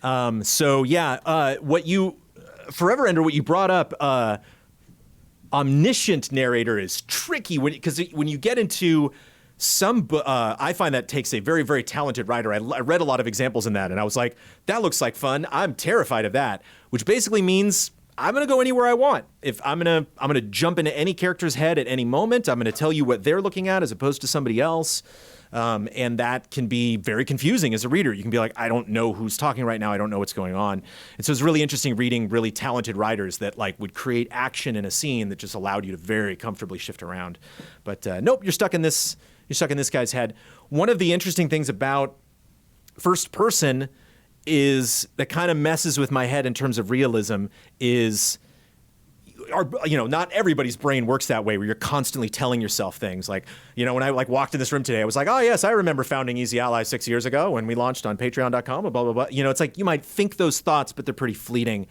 Speaker 1: Forever Ender, what you brought up, omniscient narrator is tricky because when you get into I find that takes a very, very talented writer. I read a lot of examples in that, and I was like, that looks like fun. I'm terrified of that, which basically means I'm going to go anywhere I want. If I'm going to jump into any character's head at any moment, I'm going to tell you what they're looking at as opposed to somebody else. And that can be very confusing as a reader. You can be like, I don't know who's talking right now. I don't know what's going on. And so it's really interesting reading really talented writers that like would create action in a scene that just allowed you to very comfortably shift around. But nope, you're stuck in this guy's head. One of the interesting things about first person is that kind of messes with my head in terms of realism is not everybody's brain works that way where you're constantly telling yourself things like, when I like walked in this room today, I was like, oh yes, I remember founding Easy Ally 6 years ago when we launched on patreon.com, blah, blah, blah. It's like you might think those thoughts, but they're pretty fleeting.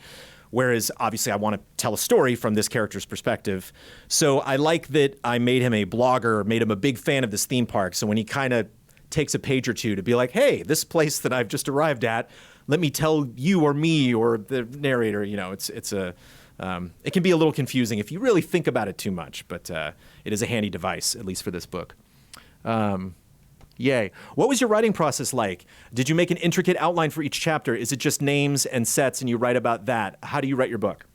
Speaker 1: Whereas obviously I want to tell a story from this character's perspective. So I like that I made him a blogger, made him a big fan of this theme park. So when he kind of takes a page or two to be like, hey, this place that I've just arrived at, let me tell you or me or the narrator, it can be a little confusing if you really think about it too much, but it is a handy device, at least for this book. Yay. What was your writing process like? Did you make an intricate outline for each chapter? Is it just names and sets and you write about that? How do you write your book?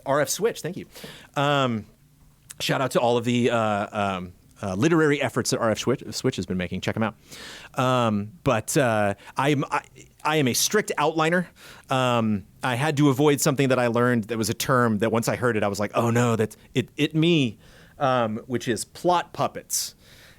Speaker 1: RF Switch, thank you. Shout out to all of the literary efforts that RF Switch has been making. Check them out. I am a strict outliner. I had to avoid something that I learned that was a term that once I heard it, I was like, oh no, that's me, which is plot puppets.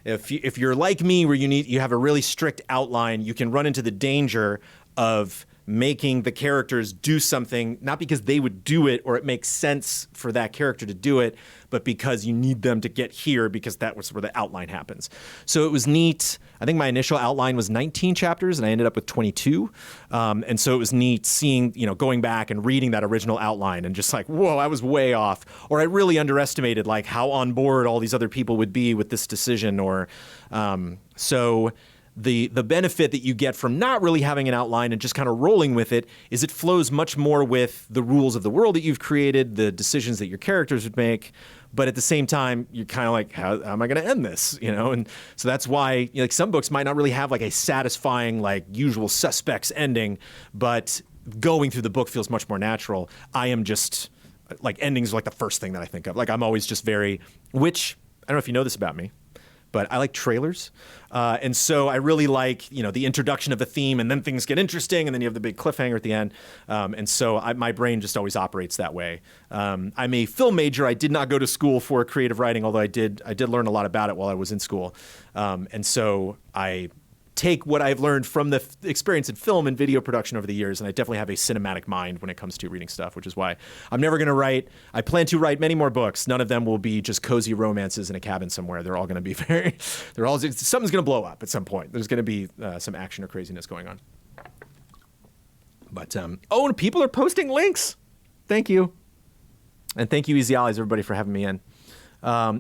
Speaker 1: If you're like me, where you have a really strict outline, you can run into the danger of making the characters do something, not because they would do it or it makes sense for that character to do it, but because you need them to get here because that was where the outline happens. So it was neat. I think my initial outline was 19 chapters and I ended up with 22. And so it was neat seeing, going back and reading that original outline and just like, whoa, I was way off. Or I really underestimated like how on board all these other people would be with this decision. Or so the benefit that you get from not really having an outline and just kind of rolling with it is it flows much more with the rules of the world that you've created, the decisions that your characters would make. But at the same time, you're kind of like, how am I going to end this? And so that's why like some books might not really have like a satisfying, like usual suspects ending, but going through the book feels much more natural. I am just like endings are like the first thing that I think of. Like I'm always just which I don't know if you know this about me, but I like trailers. And so I really like, the introduction of the theme, and then things get interesting, and then you have the big cliffhanger at the end. And so my brain just always operates that way. I'm a film major. I did not go to school for creative writing, although I did learn a lot about it while I was in school. And so I take what I've learned from the experience in film and video production over the years, and I definitely have a cinematic mind when it comes to reading stuff, which is why I'm never going to write. I plan to write many more books. None of them will be just cozy romances in a cabin somewhere. They're all going to be something's going to blow up at some point. There's going to be some action or craziness going on. But, and people are posting links. Thank you. And thank you, Easy Allies, everybody, for having me in.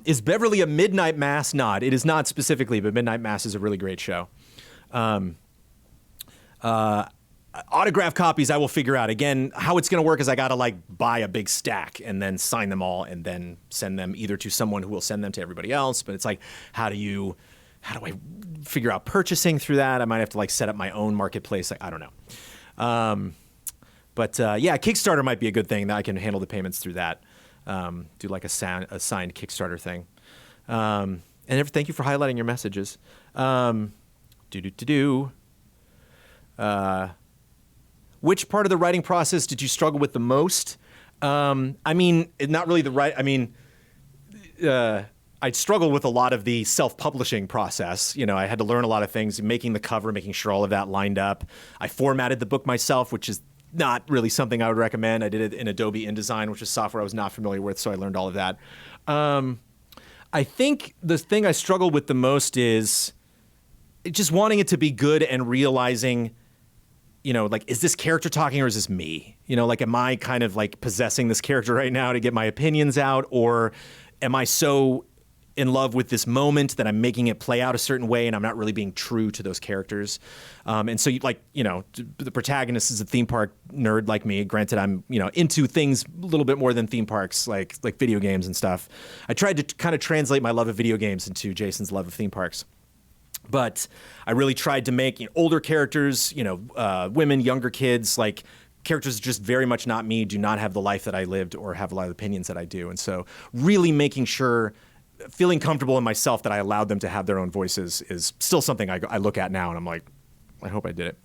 Speaker 1: Is Beverly a Midnight Mass nod? It is not specifically, but Midnight Mass is a really great show. Autograph copies I will figure out. Again, how it's going to work is I got to buy a big stack and then sign them all and then send them either to someone who will send them to everybody else. But it's how do I figure out purchasing through that? I might have to set up my own marketplace. I don't know. But Kickstarter might be a good thing that I can handle the payments through that. Do a signed Kickstarter thing. And thank you for highlighting your messages. Which part of the writing process did you struggle with the most? Not really the right. I struggled with a lot of the self-publishing process. I had to learn a lot of things, making the cover, making sure all of that lined up. I formatted the book myself, which is not really something I would recommend. I did it in Adobe InDesign, which is software I was not familiar with, so I learned all of that. I think the thing I struggled with the most is just wanting it to be good and realizing, is this character talking or is this me? Am I kind of possessing this character right now to get my opinions out, or am I so in love with this moment that I'm making it play out a certain way and I'm not really being true to those characters? And so the protagonist is a theme park nerd like me. Granted, I'm, into things a little bit more than theme parks, like video games and stuff. I tried to kind of translate my love of video games into Jason's love of theme parks. But I really tried to make older characters, women, younger kids, characters just very much not me, do not have the life that I lived or have a lot of opinions that I do. And so really making sure, feeling comfortable in myself that I allowed them to have their own voices is still something I look at now, and I'm like, I hope I did it.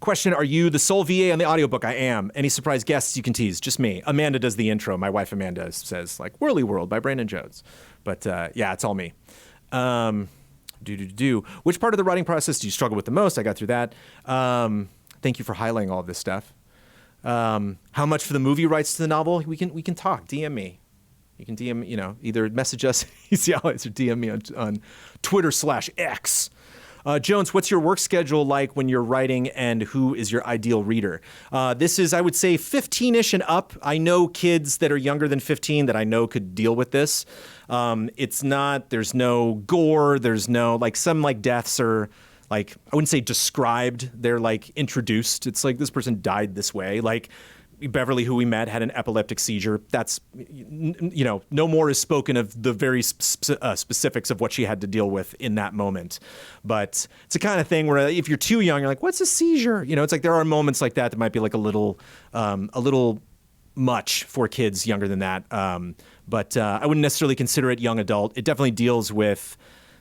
Speaker 1: Question, are you the sole VA on the audiobook? I am. Any surprise guests you can tease? Just me. Amanda does the intro. My wife Amanda says Whirly World by Brandon Jones. But it's all me. Which part of the writing process do you struggle with the most? I got through that. Thank you for highlighting all of this stuff. How much for the movie rights to the novel? We can talk. DM me. You can DM, either message us Easy Allies or DM me on Twitter/X. Jones, what's your work schedule like when you're writing, and who is your ideal reader? This is, I would say, 15-ish and up. I know kids that are younger than 15 that I know could deal with this. There's no gore, there's no, some deaths are, I wouldn't say described, they're introduced. It's this person died this way. Beverly, who we met, had an epileptic seizure. That's, no more is spoken of the very specifics of what she had to deal with in that moment. But it's the kind of thing where if you're too young, you're like, what's a seizure? It's there are moments like that might be a little much for kids younger than that. But I wouldn't necessarily consider it young adult. It definitely deals with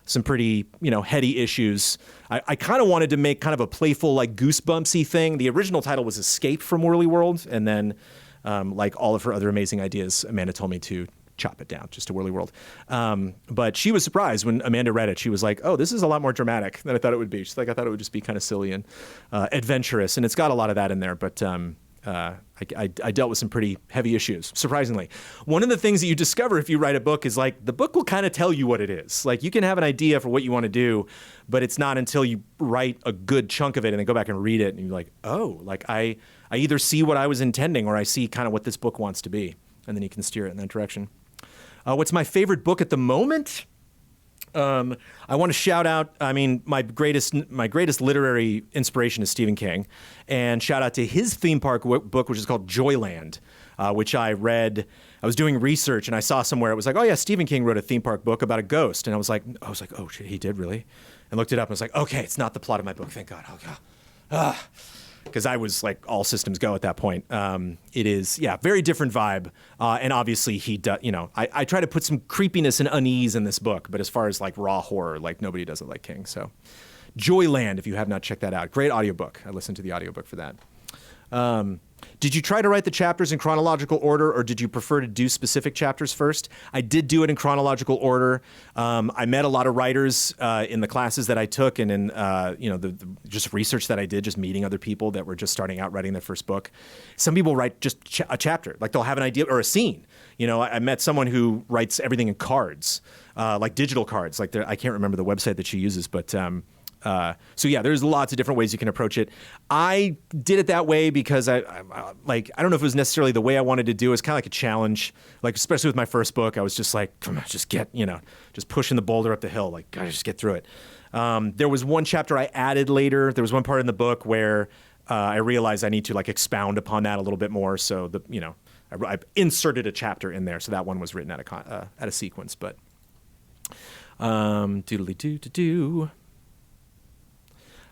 Speaker 1: some pretty, heady issues. I kind of wanted to make kind of a playful, goosebumpsy thing. The original title was Escape from Whirly World, and then, all of her other amazing ideas, Amanda told me to chop it down just to Whirly World. But she was surprised when Amanda read it. She was like, oh, this is a lot more dramatic than I thought it would be. She's like, I thought it would just be kind of silly and adventurous, and it's got a lot of that in there, but I dealt with some pretty heavy issues, surprisingly. One of the things that you discover if you write a book is the book will kind of tell you what it is. You can have an idea for what you want to do, but it's not until you write a good chunk of it and then go back and read it and you're like, oh, I either see what I was intending or I see kind of what this book wants to be. And then you can steer it in that direction. What's my favorite book at the moment? I want to shout out, my greatest literary inspiration is Stephen King, and shout out to his theme park book, which is called Joyland, which I read. I was doing research and I saw somewhere it was oh yeah, Stephen King wrote a theme park book about a ghost, and I was like, oh shit, he did really? And looked it up and was like, okay, it's not the plot of my book, thank God. Oh God. because I was like all systems go at that point. It is, yeah, very different vibe. And obviously he does, you know, I try to put some creepiness and unease in this book, but as far as like raw horror, like nobody does it like King. So Joyland, if you have not checked that out, great audiobook. I listened to the audiobook for that. Did you try to write the chapters in chronological order, or did you prefer to do specific chapters first? I did do it in chronological order. I met a lot of writers in the classes that I took, and in the just research that I did, just meeting other people that were just starting out writing their first book. Some people write just a chapter, like they'll have an idea or a scene. You know, I met someone who writes everything in cards, like digital cards. Like I can't remember the website that she uses, but. So yeah, there's lots of different ways you can approach it. I did it that way because I don't know if it was necessarily the way I wanted to do it. It's kind of like a challenge, like especially with my first book, I was just like, come on, just pushing the boulder up the hill. Like, gotta just get through it. There was one chapter I added later. There was one part in the book where I realized I need to like expound upon that a little bit more. So I inserted a chapter in there. So that one was written at a sequence, but doodly-doo-doo-doo.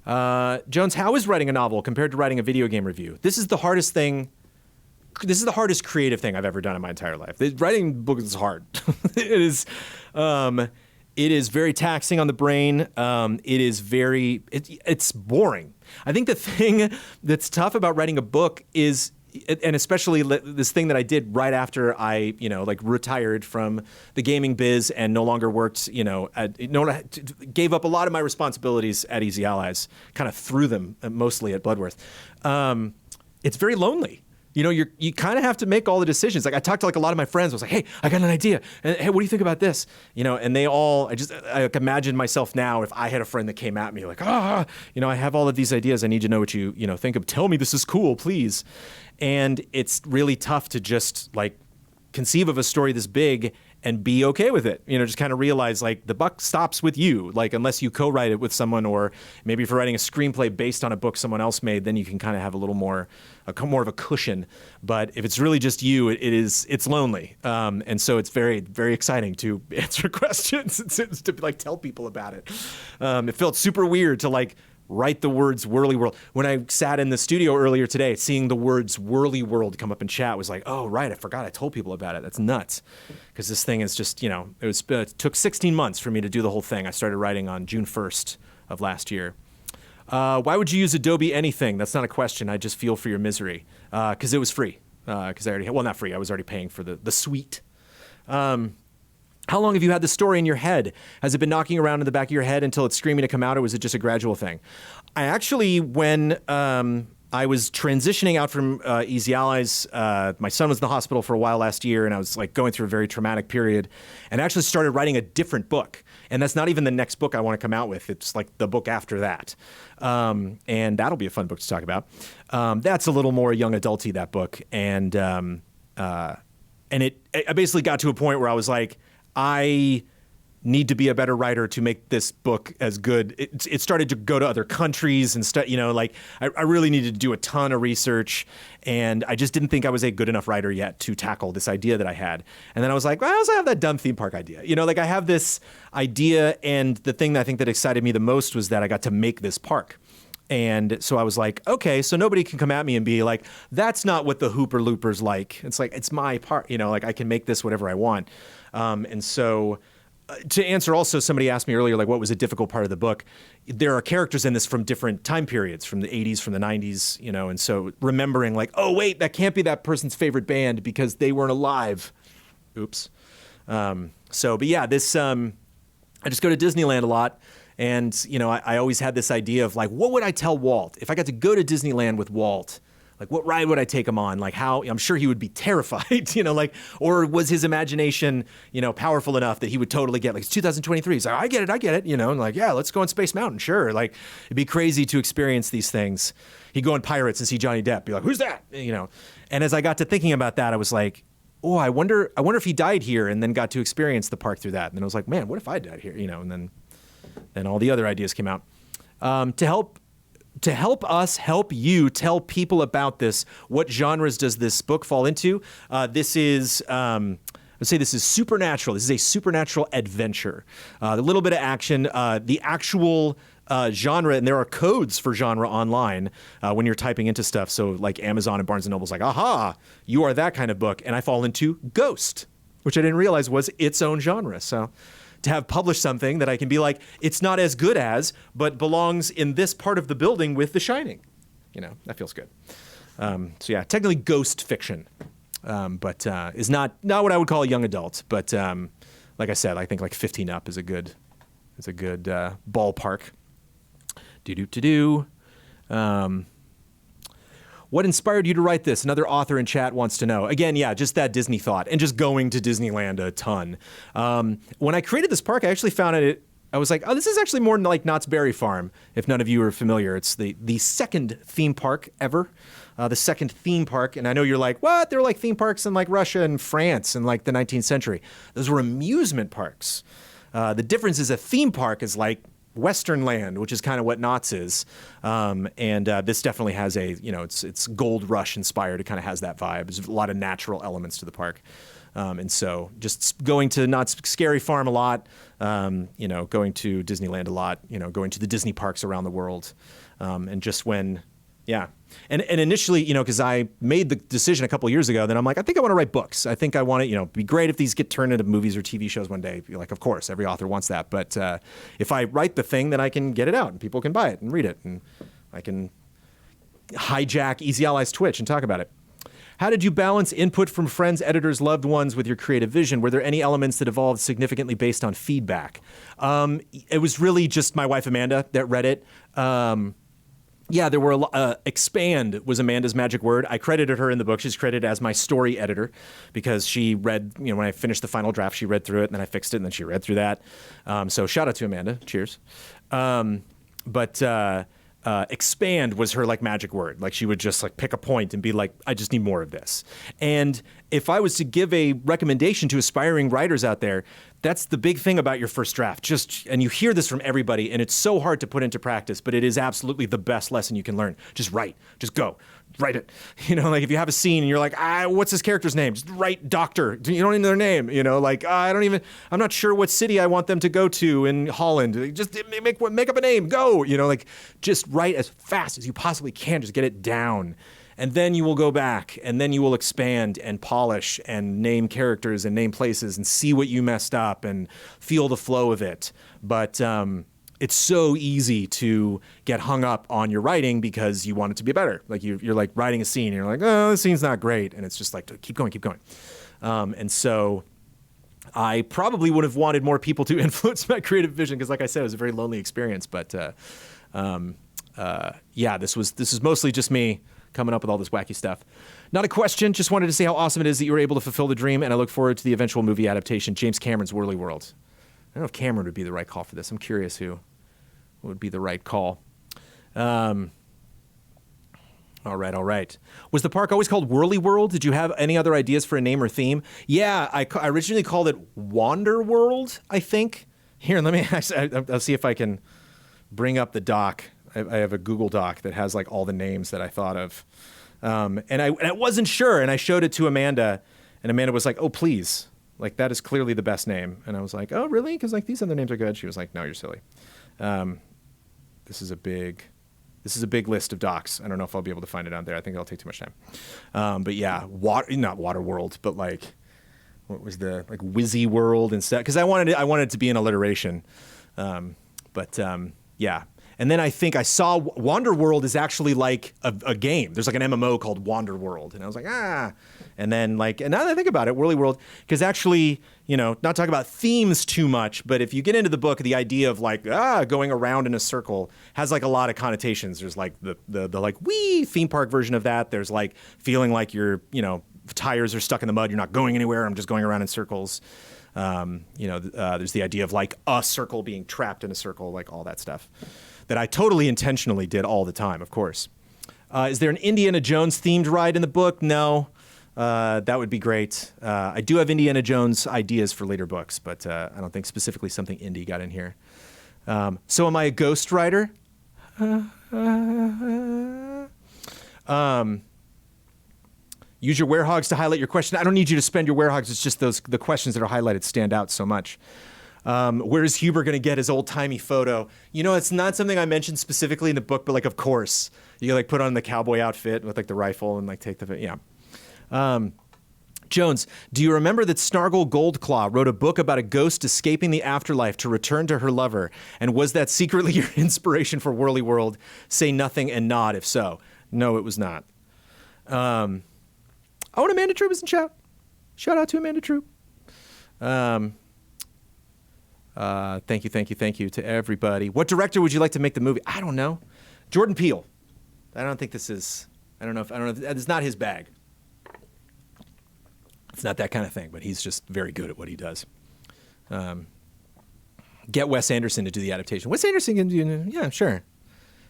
Speaker 1: Jones, how is writing a novel compared to writing a video game review? This is the hardest thing. This is the hardest creative thing I've ever done in my entire life. Writing books is hard. It is very taxing on the brain. It's boring. I think the thing that's tough about writing a book is, and especially this thing that I did right after I, retired from the gaming biz and no longer worked, gave up a lot of my responsibilities at Easy Allies, kind of threw them mostly at Bloodworth. It's very lonely. You kind of have to make all the decisions. Like I talked to like a lot of my friends. I was like, hey, I got an idea. And hey, what do you think about this? And they all, I imagine myself now if I had a friend that came at me like, I have all of these ideas. I need to know what you think of. Tell me this is cool, please. And it's really tough to just like conceive of a story this big and be okay with it. Just kind of realize like the buck stops with you, like unless you co-write it with someone, or maybe if you're writing a screenplay based on a book someone else made, then you can kind of have a little more of a cushion. But if it's really just you, it's lonely. And so it's very, very exciting to answer questions and to like tell people about it. It felt super weird to like write the words Whirly World. When I sat in the studio earlier today, seeing the words Whirly World come up in chat was like, oh, right, I forgot I told people about it. That's nuts. Because this thing is just, it took 16 months for me to do the whole thing. I started writing on June 1st of last year. Why would you use Adobe Anything? That's not a question. I just feel for your misery. Because it was free. Because I already had, well, not free. I was already paying for the suite. How long have you had the story in your head? Has it been knocking around in the back of your head until it's screaming to come out, or was it just a gradual thing? I actually, when I was transitioning out from Easy Allies, my son was in the hospital for a while last year, and I was like going through a very traumatic period, and actually started writing a different book. And that's not even the next book I want to come out with. It's like the book after that. And that'll be a fun book to talk about. That's a little more young adulty, that book. And I basically got to a point where I was like, I need to be a better writer to make this book as good. It started to go to other countries and stuff, I really needed to do a ton of research, and I just didn't think I was a good enough writer yet to tackle this idea that I had. And then I was like, well, I also have that dumb theme park idea. I have this idea, and the thing that I think that excited me the most was that I got to make this park. And so I was like, okay, so nobody can come at me and be like, that's not what the Hooper Loopers like. It's like, it's my part, I can make this whatever I want. And so to answer also, somebody asked me earlier, like, what was a difficult part of the book? There are characters in this from different time periods, from the 80s, from the 90s, and so remembering like, oh, wait, that can't be that person's favorite band because they weren't alive. Oops. But yeah, this, I just go to Disneyland a lot. And, I always had this idea of like, what would I tell Walt? If I got to go to Disneyland with Walt, like what ride would I take him on? Like how, I'm sure he would be terrified, or was his imagination, powerful enough that he would totally get, like, it's 2023. He's like, I get it. And like, yeah, let's go on Space Mountain. Sure. Like it'd be crazy to experience these things. He'd go on Pirates and see Johnny Depp, be like, who's that? And as I got to thinking about that, I was like, oh, I wonder if he died here and then got to experience the park through that. And then I was like, man, what if I died here? And then all the other ideas came out. To help us help you tell people about this, what genres does this book fall into? This is, let's say this is supernatural. This is a supernatural adventure. A little bit of action. The actual genre, and there are codes for genre online when you're typing into stuff. So like Amazon and Barnes & Noble's like, aha, you are that kind of book. And I fall into Ghost, which I didn't realize was its own genre. So to have published something that I can be like, it's not as good as, but belongs in this part of the building with The Shining. That feels good. So yeah, technically ghost fiction, but is not what I would call a young adult. But like I said, I think like 15 up is a good ballpark. What inspired you to write this? Another author in chat wants to know. Again, yeah, just that Disney thought and just going to Disneyland a ton. When I created this park, I actually found it. I was like, oh, this is actually more like Knott's Berry Farm, if none of you are familiar. It's the second theme park ever, the second theme park. And I know you're like, what? There were like theme parks in like Russia and France in like the 19th century. Those were amusement parks. The difference is a theme park is like Western land, which is kind of what Knott's is. And this definitely has it's Gold Rush inspired. It kind of has that vibe. There's a lot of natural elements to the park. And so just going to Knott's Scary Farm a lot, going to Disneyland a lot, going to the Disney parks around the world. And just when, yeah. And initially, because I made the decision a couple years ago, then I'm like, I think I want to write books. I think I want to, be great if these get turned into movies or TV shows one day. You're like, of course, every author wants that. But if I write the thing, then I can get it out and people can buy it and read it. And I can hijack Easy Allies Twitch and talk about it. How did you balance input from friends, editors, loved ones with your creative vision? Were there any elements that evolved significantly based on feedback? It was really just my wife, Amanda, that read it. Yeah, there were Expand was Amanda's magic word. I credited her in the book. She's credited as my story editor because she read, when I finished the final draft, she read through it and then I fixed it and then she read through that. So shout out to Amanda. Cheers. Expand was her like magic word. Like she would just like pick a point and be like, I just need more of this. And if I was to give a recommendation to aspiring writers out there, that's the big thing about your first draft. And you hear this from everybody, and it's so hard to put into practice, but it is absolutely the best lesson you can learn. Just write. Just go. Write it. Like if you have a scene and you're like, what's this character's name? Just write doctor. You don't even know their name. I'm not sure what city I want them to go to in Holland. Just make up a name. Go. Just write as fast as you possibly can. Just get it down. And then you will go back and then you will expand and polish and name characters and name places and see what you messed up and feel the flow of it. But it's so easy to get hung up on your writing because you want it to be better. Like you're like writing a scene and you're like, oh, this scene's not great. And it's just like, keep going. And so I probably would have wanted more people to influence my creative vision because like I said, it was a very lonely experience. But yeah, this is mostly just me coming up with all this wacky stuff. Not a question, just wanted to say how awesome it is that you were able to fulfill the dream, and I look forward to the eventual movie adaptation, James Cameron's Whirly World. I don't know if Cameron would be the right call for this. I'm curious who would be the right call. All right. Was the park always called Whirly World? Did you have any other ideas for a name or theme? Yeah, I originally called it Wander World, I think. Here, I'll see if I can bring up the doc. I have a Google Doc that has like all the names that I thought of. And I wasn't sure, and I showed it to Amanda, and Amanda was like, oh, please. Like, that is clearly the best name. And I was like, oh, really? Because like these other names are good. She was like, no, you're silly. This is a big list of docs. I don't know if I'll be able to find it on there. I think it'll take too much time. But yeah, not Water World, but like, what was the like Wizzy World instead? Because I wanted it to be an alliteration. Yeah. And then I think I saw Wander World is actually like a game. There's like an MMO called Wander World. And I was like, And then and now that I think about it, Whirly World, because actually, not talking about themes too much, but if you get into the book, the idea of like, going around in a circle has like a lot of connotations. There's like the like wee theme park version of that. There's like feeling like your, tires are stuck in the mud. You're not going anywhere. I'm just going around in circles. There's the idea of like a circle being trapped in a circle, like all that stuff that I totally intentionally did all the time, of course. Is there an Indiana Jones themed ride in the book? No. That would be great. I do have Indiana Jones ideas for later books, but I don't think specifically something indie got in here. So am I a ghost writer? Use your werehogs to highlight your question. I don't need you to spend your werehogs. It's just the questions that are highlighted stand out so much. Where's Huber going to get his old-timey photo? You know, it's not something I mentioned specifically in the book, but like, of course, you like put on the cowboy outfit with like the rifle and like take the, yeah. Jones, do you remember that Snargle Goldclaw wrote a book about a ghost escaping the afterlife to return to her lover? And was that secretly your inspiration for Whirly World? Say nothing and nod if so. No, it was not. Oh, and Amanda Troop is in chat. Shout out to Amanda Troop. Thank you to everybody. What director would you like to make the movie? I don't know. Jordan Peele. I don't know if it's not his bag. It's not that kind of thing, but he's just very good at what he does. Get Wes Anderson to do the adaptation. Wes Anderson can do, yeah, sure. I'm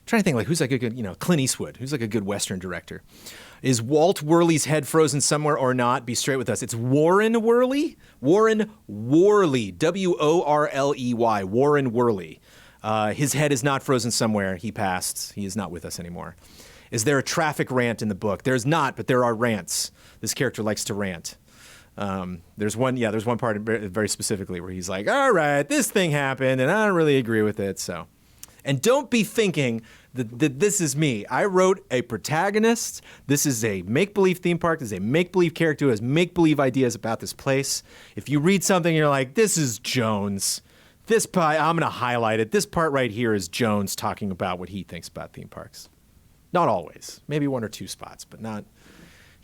Speaker 1: trying to think like who's like a good, Clint Eastwood, who's like a good Western director. Is Walt Worley's head frozen somewhere or not? Be straight with us. It's Warren Worley. Warren Worley. W-O-R-L-E-Y. Warren Worley. His head is not frozen somewhere. He passed. He is not with us anymore. Is there a traffic rant in the book? There's not, but there are rants. This character likes to rant. There's one part very specifically where he's like, all right, this thing happened and I don't really agree with it. So, and don't be thinking that this is me. I wrote a protagonist. This is a make-believe theme park. This is a make-believe character who has make-believe ideas about this place. If you read something and you're like, this is Jones, this part, I'm going to highlight it. This part right here is Jones talking about what he thinks about theme parks. Not always. Maybe one or two spots, but not...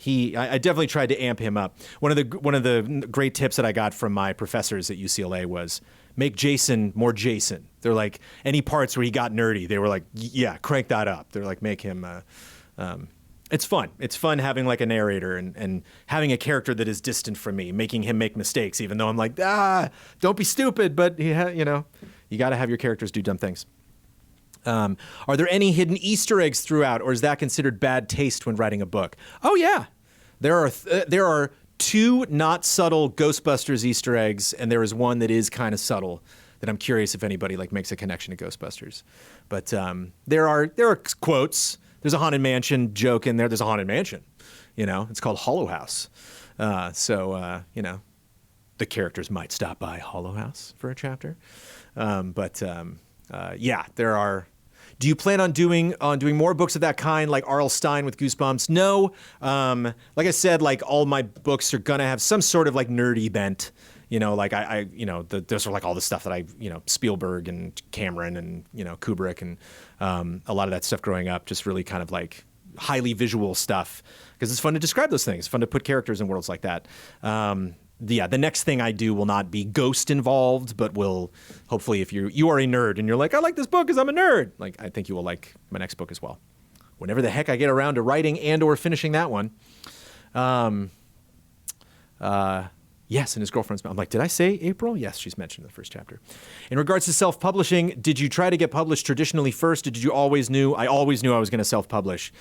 Speaker 1: I definitely tried to amp him up. One of the great tips that I got from my professors at UCLA was make Jason more Jason. They're like, any parts where he got nerdy, they were like, yeah, crank that up. They're like, make him, it's fun. It's fun having like a narrator and having a character that is distant from me, making him make mistakes, even though I'm like, don't be stupid, but you got to have your characters do dumb things. Are there any hidden Easter eggs throughout, or is that considered bad taste when writing a book? Oh yeah, there are two not subtle Ghostbusters Easter eggs, and there is one that is kind of subtle that I'm curious if anybody like makes a connection to Ghostbusters. But there are quotes. There's a Haunted Mansion joke in there. There's a Haunted Mansion. It's called Hollow House. The characters might stop by Hollow House for a chapter. Yeah, there are. Do you plan on doing more books of that kind, like R.L. Stine with Goosebumps? No. Like I said, like all my books are gonna have some sort of like nerdy bent. Like those are like all the stuff that Spielberg and Cameron and Kubrick and a lot of that stuff growing up, just really kind of like highly visual stuff because it's fun to describe those things, fun to put characters in worlds like that. The next thing I do will not be ghost involved, but will hopefully, if you are a nerd and you're like, I like this book because I'm a nerd, like I think you will like my next book as well. Whenever the heck I get around to writing and or finishing that one. Yes, and his girlfriend's. I'm like, did I say April? Yes, she's mentioned in the first chapter. In regards to self-publishing, did you try to get published traditionally first, or did you always knew? I always knew I was going to self-publish.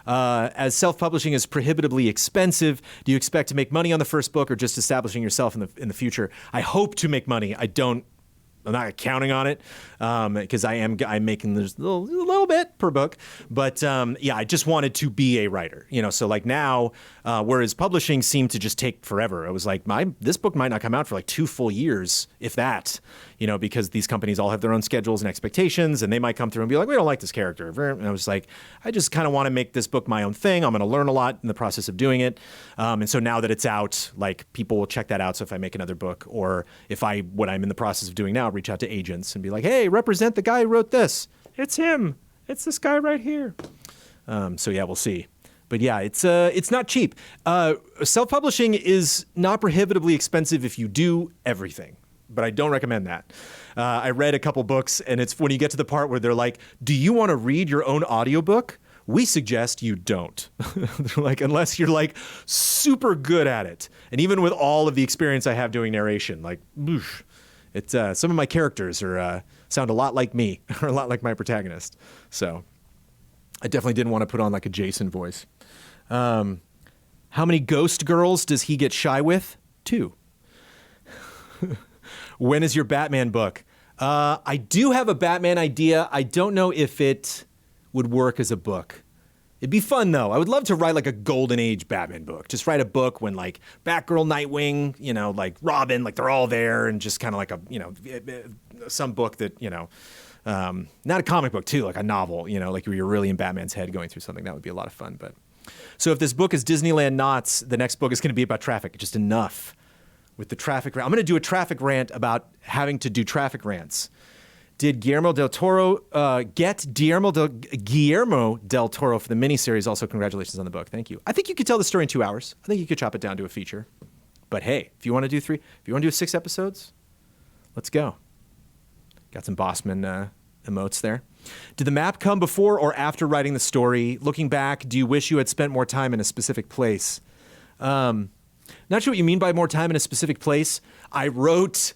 Speaker 1: As self-publishing is prohibitively expensive, do you expect to make money on the first book or just establishing yourself in the future? I hope to make money. I'm not counting on it because I'm making this a little bit per book. But I just wanted to be a writer, so like now, whereas publishing seemed to just take forever. It was like this book might not come out for like 2 full years, if that, because these companies all have their own schedules and expectations, and they might come through and be like, we don't like this character. And I was like, I just kind of want to make this book my own thing. I'm going to learn a lot in the process of doing it. And so now that it's out, like people will check that out. So if I make another book, or if what I'm in the process of doing now, reach out to agents and be like, hey, represent the guy who wrote this. It's him. It's this guy right here. So yeah, we'll see. But yeah, it's not cheap. Self-publishing is not prohibitively expensive if you do everything, but I don't recommend that. I read a couple books, and it's when you get to the part where they're like, do you want to read your own audiobook? We suggest you don't. They're like, unless you're like super good at it. And even with all of the experience I have doing narration, like, oof, it's some of my characters sound a lot like me, or a lot like my protagonist. So I definitely didn't want to put on like a Jason voice. How many ghost girls does he get shy with? 2. When is your Batman book? I do have a Batman idea. I don't know if it would work as a book. It'd be fun though. I would love to write like a golden age Batman book. Just write a book when like Batgirl, Nightwing, like Robin, like they're all there, and just kind of like some book that, not a comic book too, like a novel, like where you're really in Batman's head going through something. That would be a lot of fun. But so if this book is Disneyland Knots, the next book is going to be about traffic. Just enough with the traffic rant. I'm going to do a traffic rant about having to do traffic rants. Did Guillermo del Toro get Guillermo del Toro for the miniseries? Also, congratulations on the book. Thank you. I think you could tell the story in 2 hours. I think you could chop it down to a feature. But hey, if you want to do 6 episodes, let's go. Got some Bossman emotes there. Did the map come before or after writing the story? Looking back, do you wish you had spent more time in a specific place? Not sure what you mean by more time in a specific place. I wrote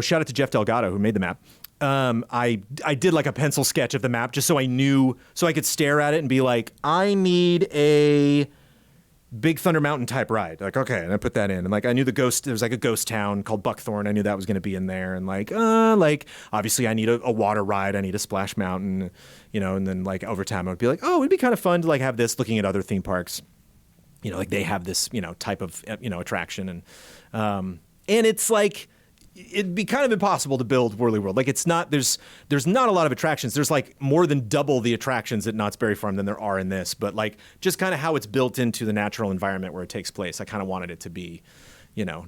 Speaker 1: shout out to Jeff Delgado who made the map. I did like a pencil sketch of the map just so I could stare at it and be like, I need a Big Thunder Mountain type ride. Like, okay, and I put that in. And like I knew there was like a ghost town called Buckthorn. I knew that was going to be in there. And like obviously I need a water ride. I need a Splash Mountain, and then like over time I would be like, oh, it'd be kind of fun to like have this, looking at other theme parks. Like they have this, type of, attraction. And it's like, it'd be kind of impossible to build Whirly World. Like there's not a lot of attractions. There's like more than double the attractions at Knott's Berry Farm than there are in this. But like just kind of how it's built into the natural environment where it takes place. I kind of wanted it to be,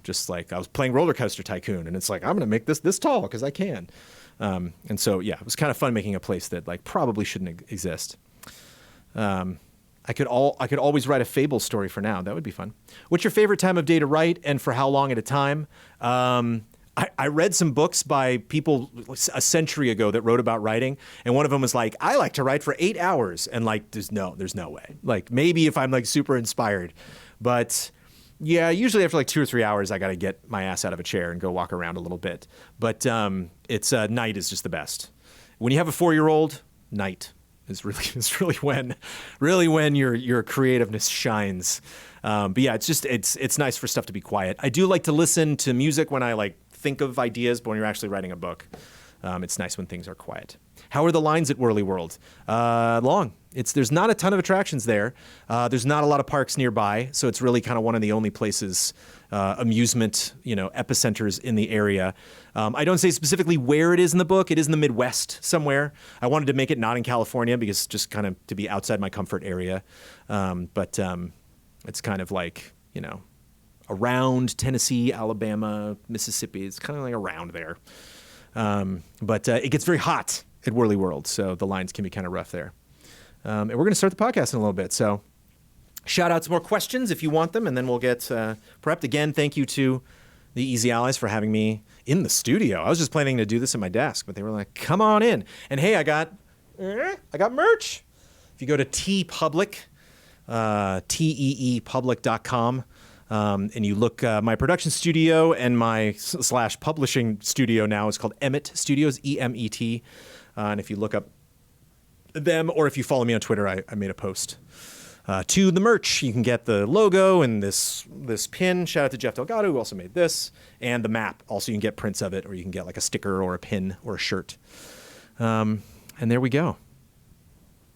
Speaker 1: just like I was playing Roller Coaster Tycoon, and it's like, I'm going to make this tall because I can. And so, yeah, it was kind of fun making a place that like probably shouldn't exist. I could always write a Fable story for now. That would be fun. What's your favorite time of day to write, and for how long at a time? I read some books by people a century ago that wrote about writing, and one of them was like, I like to write for 8 hours, and like, there's no way. Like maybe if I'm like super inspired, but yeah, usually after like 2 or 3 hours, I got to get my ass out of a chair and go walk around a little bit. But night is just the best. When you have a 4-year-old, night is really when your creativeness shines. But yeah, it's nice for stuff to be quiet. I do like to listen to music when I like think of ideas, but when you're actually writing a book, it's nice when things are quiet. How are the lines at Whirly World? Long. There's not a ton of attractions there. There's not a lot of parks nearby, so it's really kind of one of the only places, amusement, epicenters in the area. I don't say specifically where it is in the book. It is in the Midwest somewhere. I wanted to make it not in California because just kind of to be outside my comfort area. But it's kind of like, around Tennessee, Alabama, Mississippi. It's kind of like around there. But it gets very hot at Whirly World, so the lines can be kind of rough there. And we're going to start the podcast in a little bit. So shout out some more questions if you want them, and then we'll get prepped. Again, thank you to the Easy Allies for having me in the studio. I was just planning to do this at my desk, but they were like, come on in. And hey, I got merch. If you go to TeePublic, teepublic.com, and you look, my production studio and my / publishing studio now is called Emmet Studios, EMET. And if you look up them, or if you follow me on Twitter, I made a post to the merch. You can get the logo and this pin. Shout out to Jeff Delgado, who also made this, and the map. Also, you can get prints of it, or you can get like a sticker or a pin or a shirt. And there we go.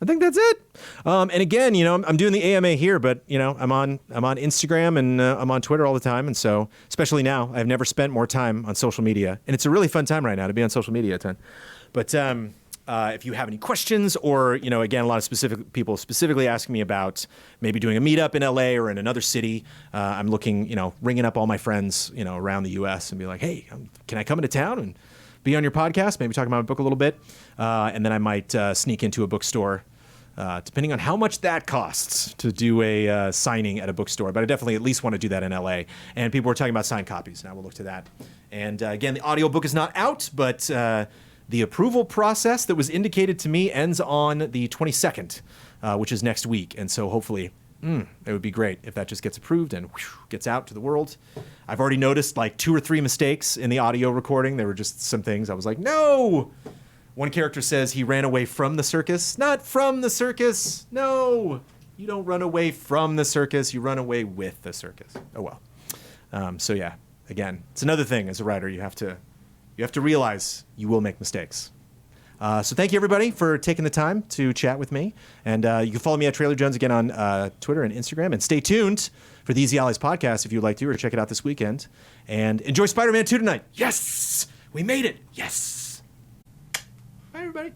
Speaker 1: I think that's it. And again, I'm doing the AMA here, but I'm on Instagram and I'm on Twitter all the time. And so, especially now, I've never spent more time on social media, and it's a really fun time right now to be on social media a ton. But if you have any questions, or again, a lot of specific people specifically asking me about maybe doing a meetup in LA or in another city, I'm looking, ringing up all my friends, around the U.S. and be like, hey, can I come into town and be on your podcast? Maybe talk about my book a little bit, and then I might sneak into a bookstore. Depending on how much that costs to do a signing at a bookstore. But I definitely at least want to do that in LA. And people were talking about signed copies. Now we'll look to that. And again, the audiobook is not out, but the approval process that was indicated to me ends on the 22nd, which is next week. And so hopefully it would be great if that just gets approved and gets out to the world. I've already noticed like 2 or 3 mistakes in the audio recording. There were just some things I was like, no! One character says he ran away from the circus. Not from the circus. No, you don't run away from the circus. You run away with the circus. Oh, well. So yeah, again, it's another thing as a writer. You have to realize you will make mistakes. So thank you, everybody, for taking the time to chat with me. And you can follow me at Trailer Jones again on Twitter and Instagram. And stay tuned for the Easy Allies podcast if you'd like to, or check it out this weekend. And enjoy Spider-Man 2 tonight. Yes! We made it! Yes! Bye, everybody.